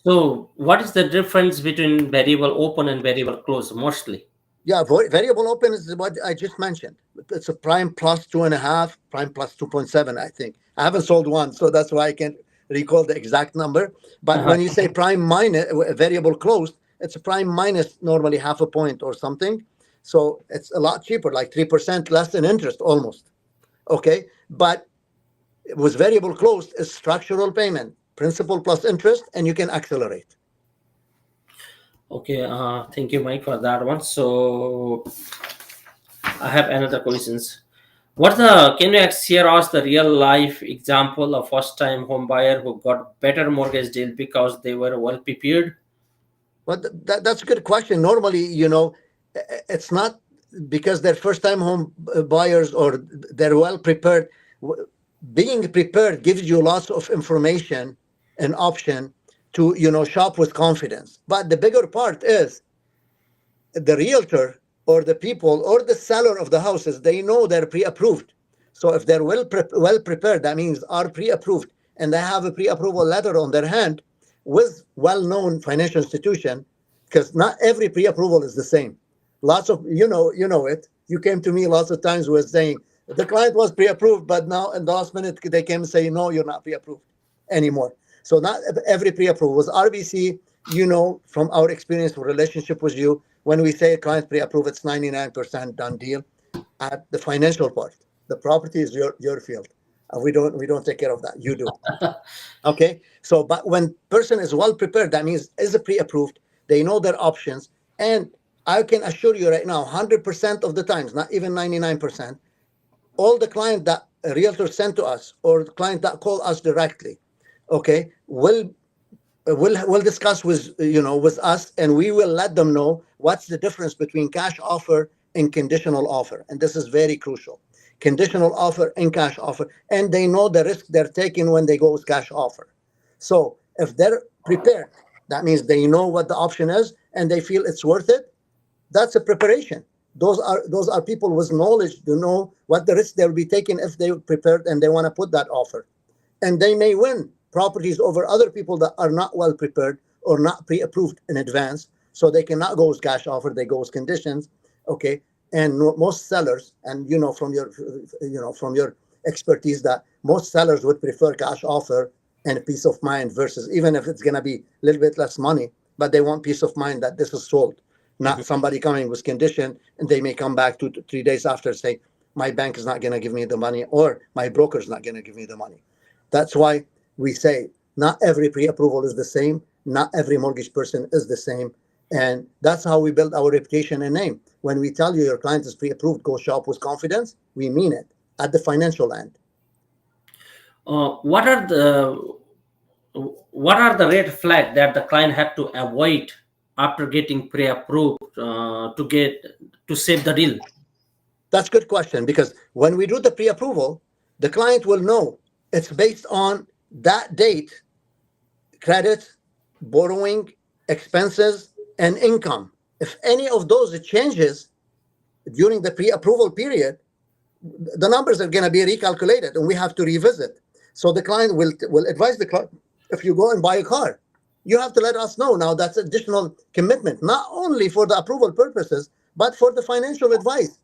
So what is the difference between variable open and variable closed mostly? Yeah, variable open is what I just mentioned. It's a prime plus 2.5, prime plus 2.7, I think. I haven't sold one, so that's why I can't recall the exact number. But when you say prime minus variable closed, it's a prime minus normally half a point or something. So it's a lot cheaper, like 3% less in interest almost. Okay, but with variable closed is structural payment, principal plus interest, and you can accelerate. Okay, thank you, Mike, for that one. So I have another questions. Can you share us the real life example of first time home buyer who got better mortgage deal because they were well prepared? Well, that's a good question. Normally, it's not because they're first time home buyers or they're well prepared. Being prepared gives you lots of information and option to shop with confidence. But the bigger part is the realtor or the people or the seller of the houses, they know they're pre-approved. So if they're well prepared, that means are pre-approved, and they have a pre-approval letter on their hand with well-known financial institution, because not every pre-approval is the same. Lots of you know it. You came to me lots of times with saying the client was pre-approved, but now in the last minute they came and say no, you're not pre-approved anymore. So not every pre-approval. With RBC, from our experience relationship with you, when we say client pre-approved, it's 99% done deal. At the financial part, the property is your field. We don't take care of that. You do. Okay. So, but when person is well prepared, that means is pre-approved. They know their options, and I can assure you right now, 100% of the times, not even 99%, all the client that a realtor sent to us or the client that call us directly, okay, will discuss with us, and we will let them know what's the difference between cash offer and conditional offer. And this is very crucial. Conditional offer and cash offer, and they know the risk they're taking when they go with cash offer. So if they're prepared, that means they know what the option is and they feel it's worth it. That's a preparation. Those are people with knowledge to know what the risk they'll be taking if they're prepared and they want to put that offer. And they may win properties over other people that are not well prepared or not pre-approved in advance. So they cannot go with cash offer, they go with conditions. Okay. And most sellers, and from your expertise, that most sellers would prefer cash offer and peace of mind versus, even if it's going to be a little bit less money, but they want peace of mind that this is sold, not somebody coming with condition, and they may come back 2 to 3 days after and say, my bank is not going to give me the money, or my broker is not going to give me the money. That's why we say not every pre-approval is the same. Not every mortgage person is the same. And that's how we build our reputation and name. When we tell you your client is pre-approved, go shop with confidence, we mean it at the financial end. What are the red flags that the client had to avoid after getting pre-approved to save the deal? That's a good question, because when we do the pre-approval, the client will know it's based on that date, credit, borrowing, expenses, and income. If any of those changes during the pre-approval period, the numbers are going to be recalculated and we have to revisit. So the client will advise the client, if you go and buy a car, you have to let us know. Now that's additional commitment, not only for the approval purposes, but for the financial advice.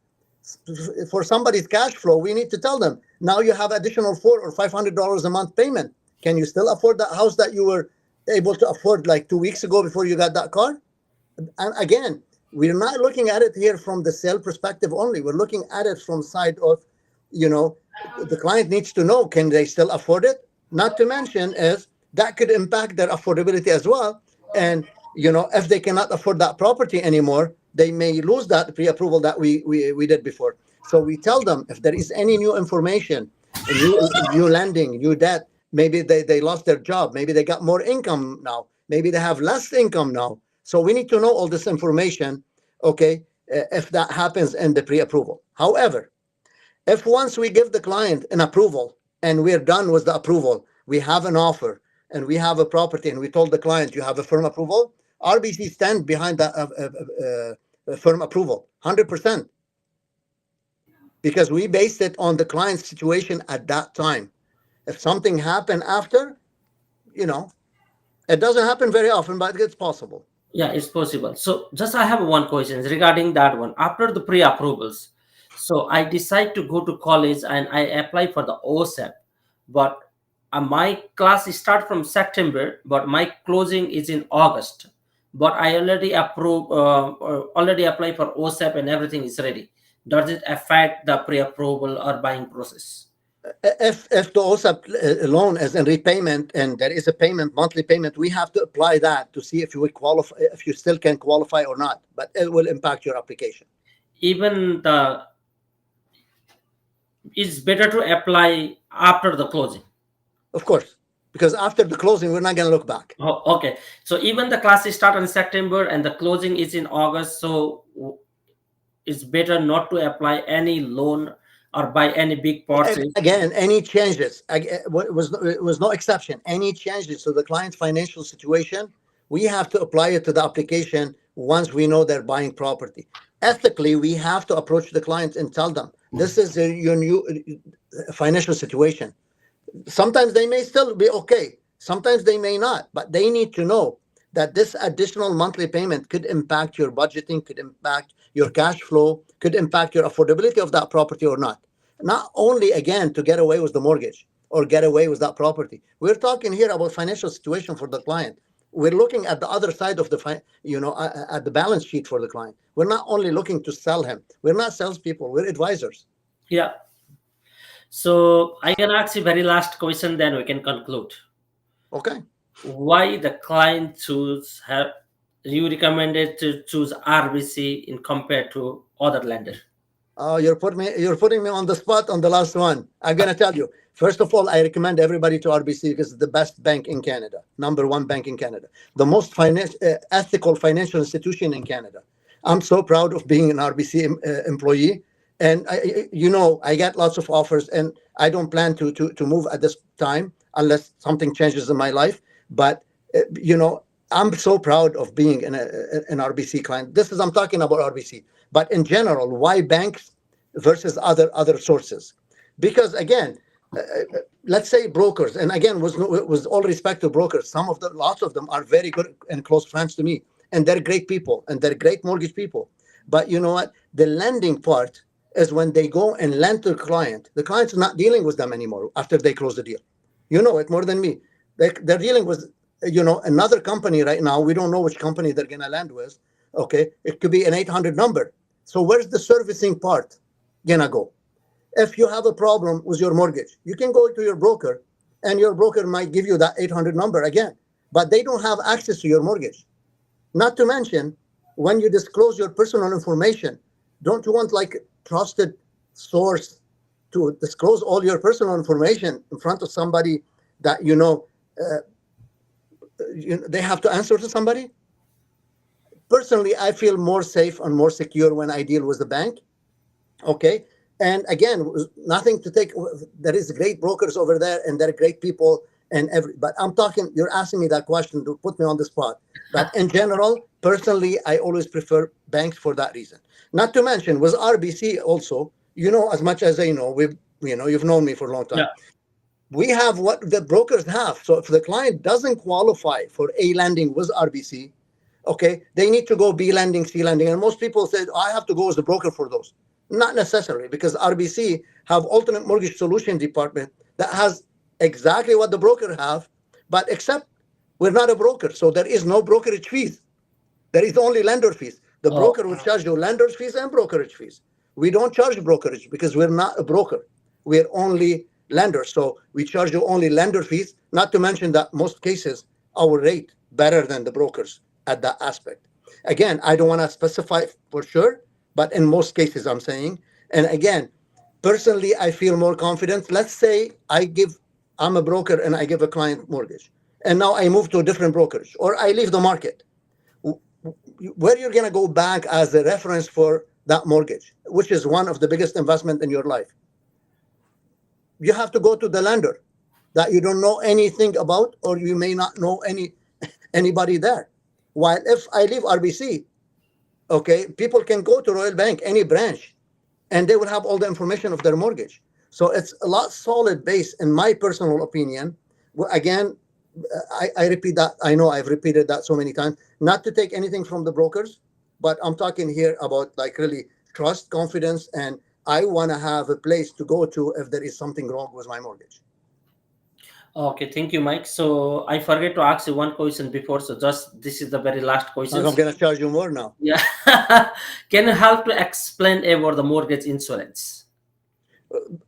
For somebody's cash flow, we need to tell them, now you have additional $400 or $500 a month payment. Can you still afford that house that you were able to afford like 2 weeks ago before you got that car? And again, we're not looking at it here from the sale perspective only. We're looking at it from side of, the client needs to know, can they still afford it? Not to mention is that could impact their affordability as well. And, if they cannot afford that property anymore, they may lose that pre-approval that we did before. So we tell them if there is any new information, new lending, new debt, maybe they lost their job, maybe they got more income now, maybe they have less income now. So we need to know all this information, okay, if that happens in the pre-approval. However, if once we give the client an approval and we're done with the approval, we have an offer and we have a property and we told the client you have a firm approval, RBC stand behind that firm approval, 100%. Because we based it on the client's situation at that time. If something happened after, it doesn't happen very often, but it's possible. Yeah, it's possible. So just I have one question regarding that one. After the pre-approvals, so I decide to go to college and I apply for the OSAP, but my class start from September, but my closing is in August. But I already apply for OSAP and everything is ready. Does it affect the pre-approval or buying process? If the OSAP loan is in repayment and there is a payment, monthly payment, we have to apply that to see if you would qualify, if you still can qualify or not. But it will impact your application. Even it's better to apply after the closing. Of course, because after the closing, we're not going to look back. Oh, okay. So even the classes start in September and the closing is in August. So it's better not to apply any loan or buy any big parts. Again, any changes, it was no exception. Any changes to the client's financial situation, we have to apply it to the application once we know they're buying property. ethically, we have to approach the clients and tell them this is your new financial situation. Sometimes they may still be okay. Sometimes they may not, but they need to know that this additional monthly payment could impact your budgeting, could impact your cash flow, could impact your affordability of that property or not. Not only, again, to get away with the mortgage or get away with that property. We're talking here about financial situation for the client. We're looking at the other side of the, at the balance sheet for the client. We're not only looking to sell him. We're not salespeople. We're advisors. Yeah. So I can ask you very last question, then we can conclude. Okay. Why the client you recommended to choose RBC in compared to other lender? You're putting me on the spot on the last one. I'm gonna tell you. First of all, I recommend everybody to RBC because it's the best bank in Canada, #1 bank in Canada, the most ethical financial institution in Canada. I'm so proud of being an RBC employee, and I get lots of offers, and I don't plan to move at this time unless something changes in my life. But I'm so proud of being an RBC client. I'm talking about RBC, but in general, why banks versus other sources? Because again, let's say brokers, and again, with all respect to brokers, lots of them are very good and close friends to me, and they're great people, and they're great mortgage people. But you know what? The lending part is when they go and lend to a client. The client's not dealing with them anymore after they close the deal. You know it more than me. They're dealing with another company right now. We don't know which company they're gonna lend with. Okay, it could be an 800 number. So where's the servicing part gonna go? If you have a problem with your mortgage, you can go to your broker, and your broker might give you that 800 number again, but they don't have access to your mortgage. Not to mention, when you disclose your personal information, don't you want like a trusted source to disclose all your personal information in front of somebody that they have to answer to somebody? Personally, I feel more safe and more secure when I deal with the bank. Okay. And again, nothing to take. There is great brokers over there, and they're great people. But I'm talking. You're asking me that question to put me on the spot. But in general, personally, I always prefer banks for that reason. Not to mention with RBC also. As much as I know, you've known me for a long time. Yeah. We have what the brokers have. So if the client doesn't qualify for A lending with RBC, okay, they need to go B lending, C lending, and most people say I have to go as a broker for those. Not necessarily, because RBC have alternate mortgage solution department that has exactly what the broker have, but except we're not a broker, so there is no brokerage fees. There is only lender fees. The broker will charge you lender's fees and brokerage fees. We don't charge brokerage because we're not a broker. We're only lenders, so we charge you only lender fees. Not to mention that most cases our rate better than the brokers at that aspect. Again, I don't want to specify for sure. But in most cases, I'm saying, and again, personally, I feel more confident. Let's say I'm a broker and I give a client mortgage, and now I move to a different brokerage, or I leave the market. Where you're going to go back as a reference for that mortgage, which is one of the biggest investment in your life. You have to go to the lender that you don't know anything about, or you may not know anybody there. While if I leave RBC, okay, people can go to Royal Bank, any branch, and they will have all the information of their mortgage. So it's a lot solid base, in my personal opinion. Again, I repeat that. I know I've repeated that so many times. Not to take anything from the brokers, but I'm talking here about like really trust, confidence, and I want to have a place to go to if there is something wrong with my mortgage. Okay, thank you, Mike. So I forget to ask you one question before. So just this is the very last question. I'm going to charge you more now. Yeah. Can you help to explain about the mortgage insurance?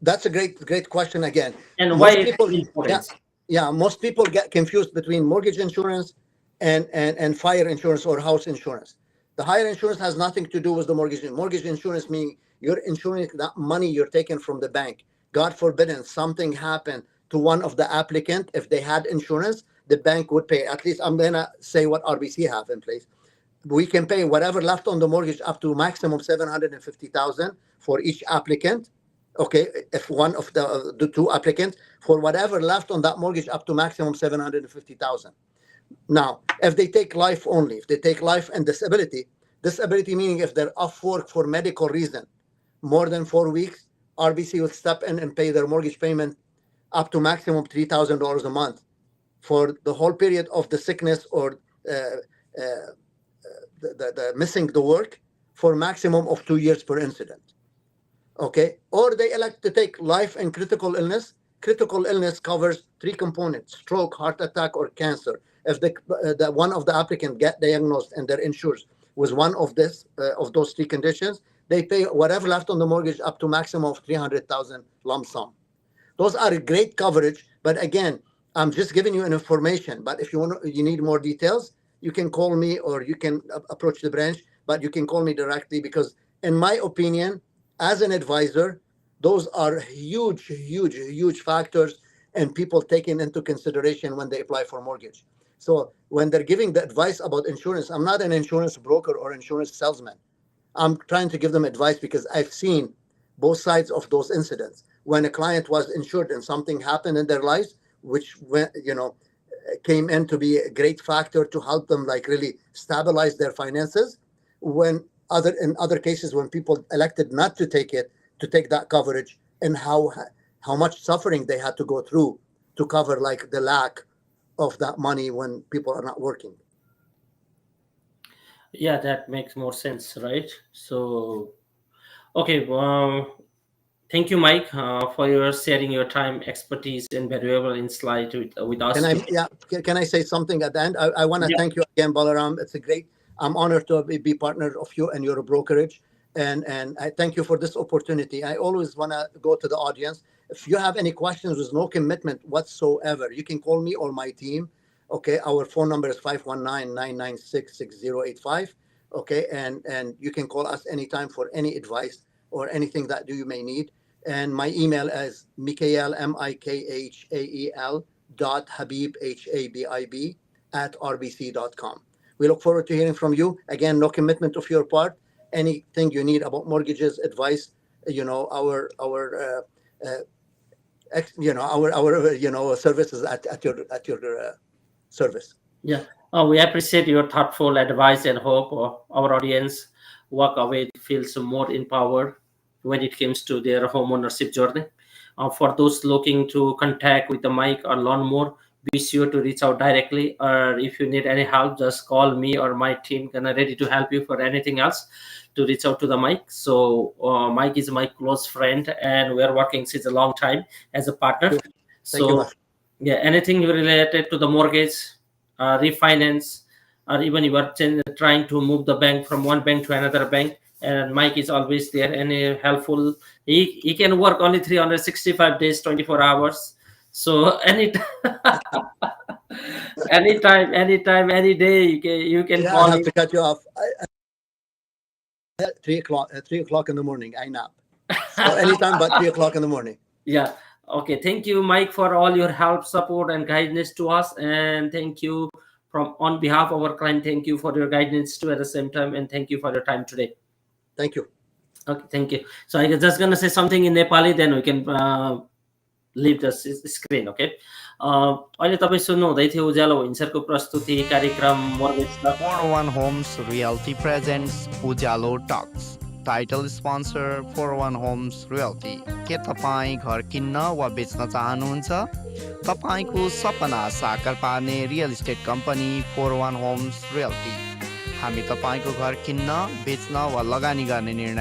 That's a great question again. And why it's important? Yeah, most people get confused between mortgage insurance and fire insurance or house insurance. The fire insurance has nothing to do with the mortgage. Mortgage insurance means you're insuring that money you're taking from the bank. God forbid something happened to one of the applicant. If they had insurance, the bank would pay. At least I'm going to say what RBC have in place. We can pay whatever left on the mortgage up to maximum $750,000 for each applicant. Okay, if one of the two applicants, for whatever left on that mortgage up to maximum $750,000. Now, if they take life only, if they take life and disability, Disability meaning if they're off work for medical reason, more than 4 weeks, RBC will step in and pay their mortgage payment up to maximum $3,000 a month for the whole period of the sickness or the missing the work for maximum of 2 years per incident. Okay, or they elect to take life and critical illness. Critical illness covers 3 components: stroke, heart attack, or cancer. If the one of the applicant get diagnosed and their insurance was one of those 3 conditions, they pay whatever left on the mortgage up to maximum of $300,000 lump sum. Those are great coverage, but again, I'm just giving you an information. But if you need more details, you can call me or you can approach the branch. But you can call me directly because, in my opinion, as an advisor, those are huge factors and people taken into consideration when they apply for mortgage. So when they're giving the advice about insurance, I'm not an insurance broker or insurance salesman. I'm trying to give them advice because I've seen both sides of those incidents. When a client was insured and something happened in their lives, which came in to be a great factor to help them like really stabilize their finances. When in other cases, when people elected not to take that coverage, and how much suffering they had to go through to cover like the lack of that money when people are not working. Yeah, that makes more sense, right? So, okay, thank you, Mike, for your sharing your time, expertise, and valuable insight with us. Can I say something at the end? I want to thank you again, Balaram. I'm honored to be partner of you and your brokerage. And I thank you for this opportunity. I always want to go to the audience. If you have any questions with no commitment whatsoever, you can call me or my team. Okay, our phone number is 519-996-6085. Okay, and you can call us anytime for any advice or anything that you may need. And my email is Mikael, Mikhael, .habib, HABIB, @rbc.com. We look forward to hearing from you. Again, no commitment of your part. Anything you need about mortgages, advice, our services at your service. Yeah, we appreciate your thoughtful advice and hope our audience walk away feels more empowered when it comes to their home ownership journey. For those looking to contact with the Mike or learn more, be sure to reach out directly. Or if you need any help, just call me or my team. Ready to help you for anything else. To reach out to the Mike. So Mike is my close friend, and we are working since a long time as a partner. Thank you much. Yeah, anything related to the mortgage, refinance, or even you are trying to move the bank from one bank to another bank, and Mike is always there and helpful. He can work only 365 days, 24 hours. So anytime, any day, you can call. I have to cut you off. At 3 o'clock in the morning, I nap. So anytime but 3 o'clock in the morning. Yeah. Okay. Thank you, Mike, for all your help, support, and guidance to us. And thank you on behalf of our client. Thank you for your guidance too at the same time. And thank you for your time today. Thank you. Okay. Thank you. So I was just going to say something in Nepali, then we can leave the screen. Okay. अहिले तपाईँ सुन्नुहुँदै थियो उज्यालो हिंसरको प्रस्तुति कार्यक्रम mortgage 401 Homes Realty presents Ujyalo talks. Title sponsor 401 Homes Realty. के तपाईँ घर किन्न वा बेच्न चाहनुहुन्छ? तपाईंको सपना साकार पार्ने real estate company 401 Homes Realty. हामी तपाईंको घर किन्न, बेच्न वा लगानी गर्ने निर्णय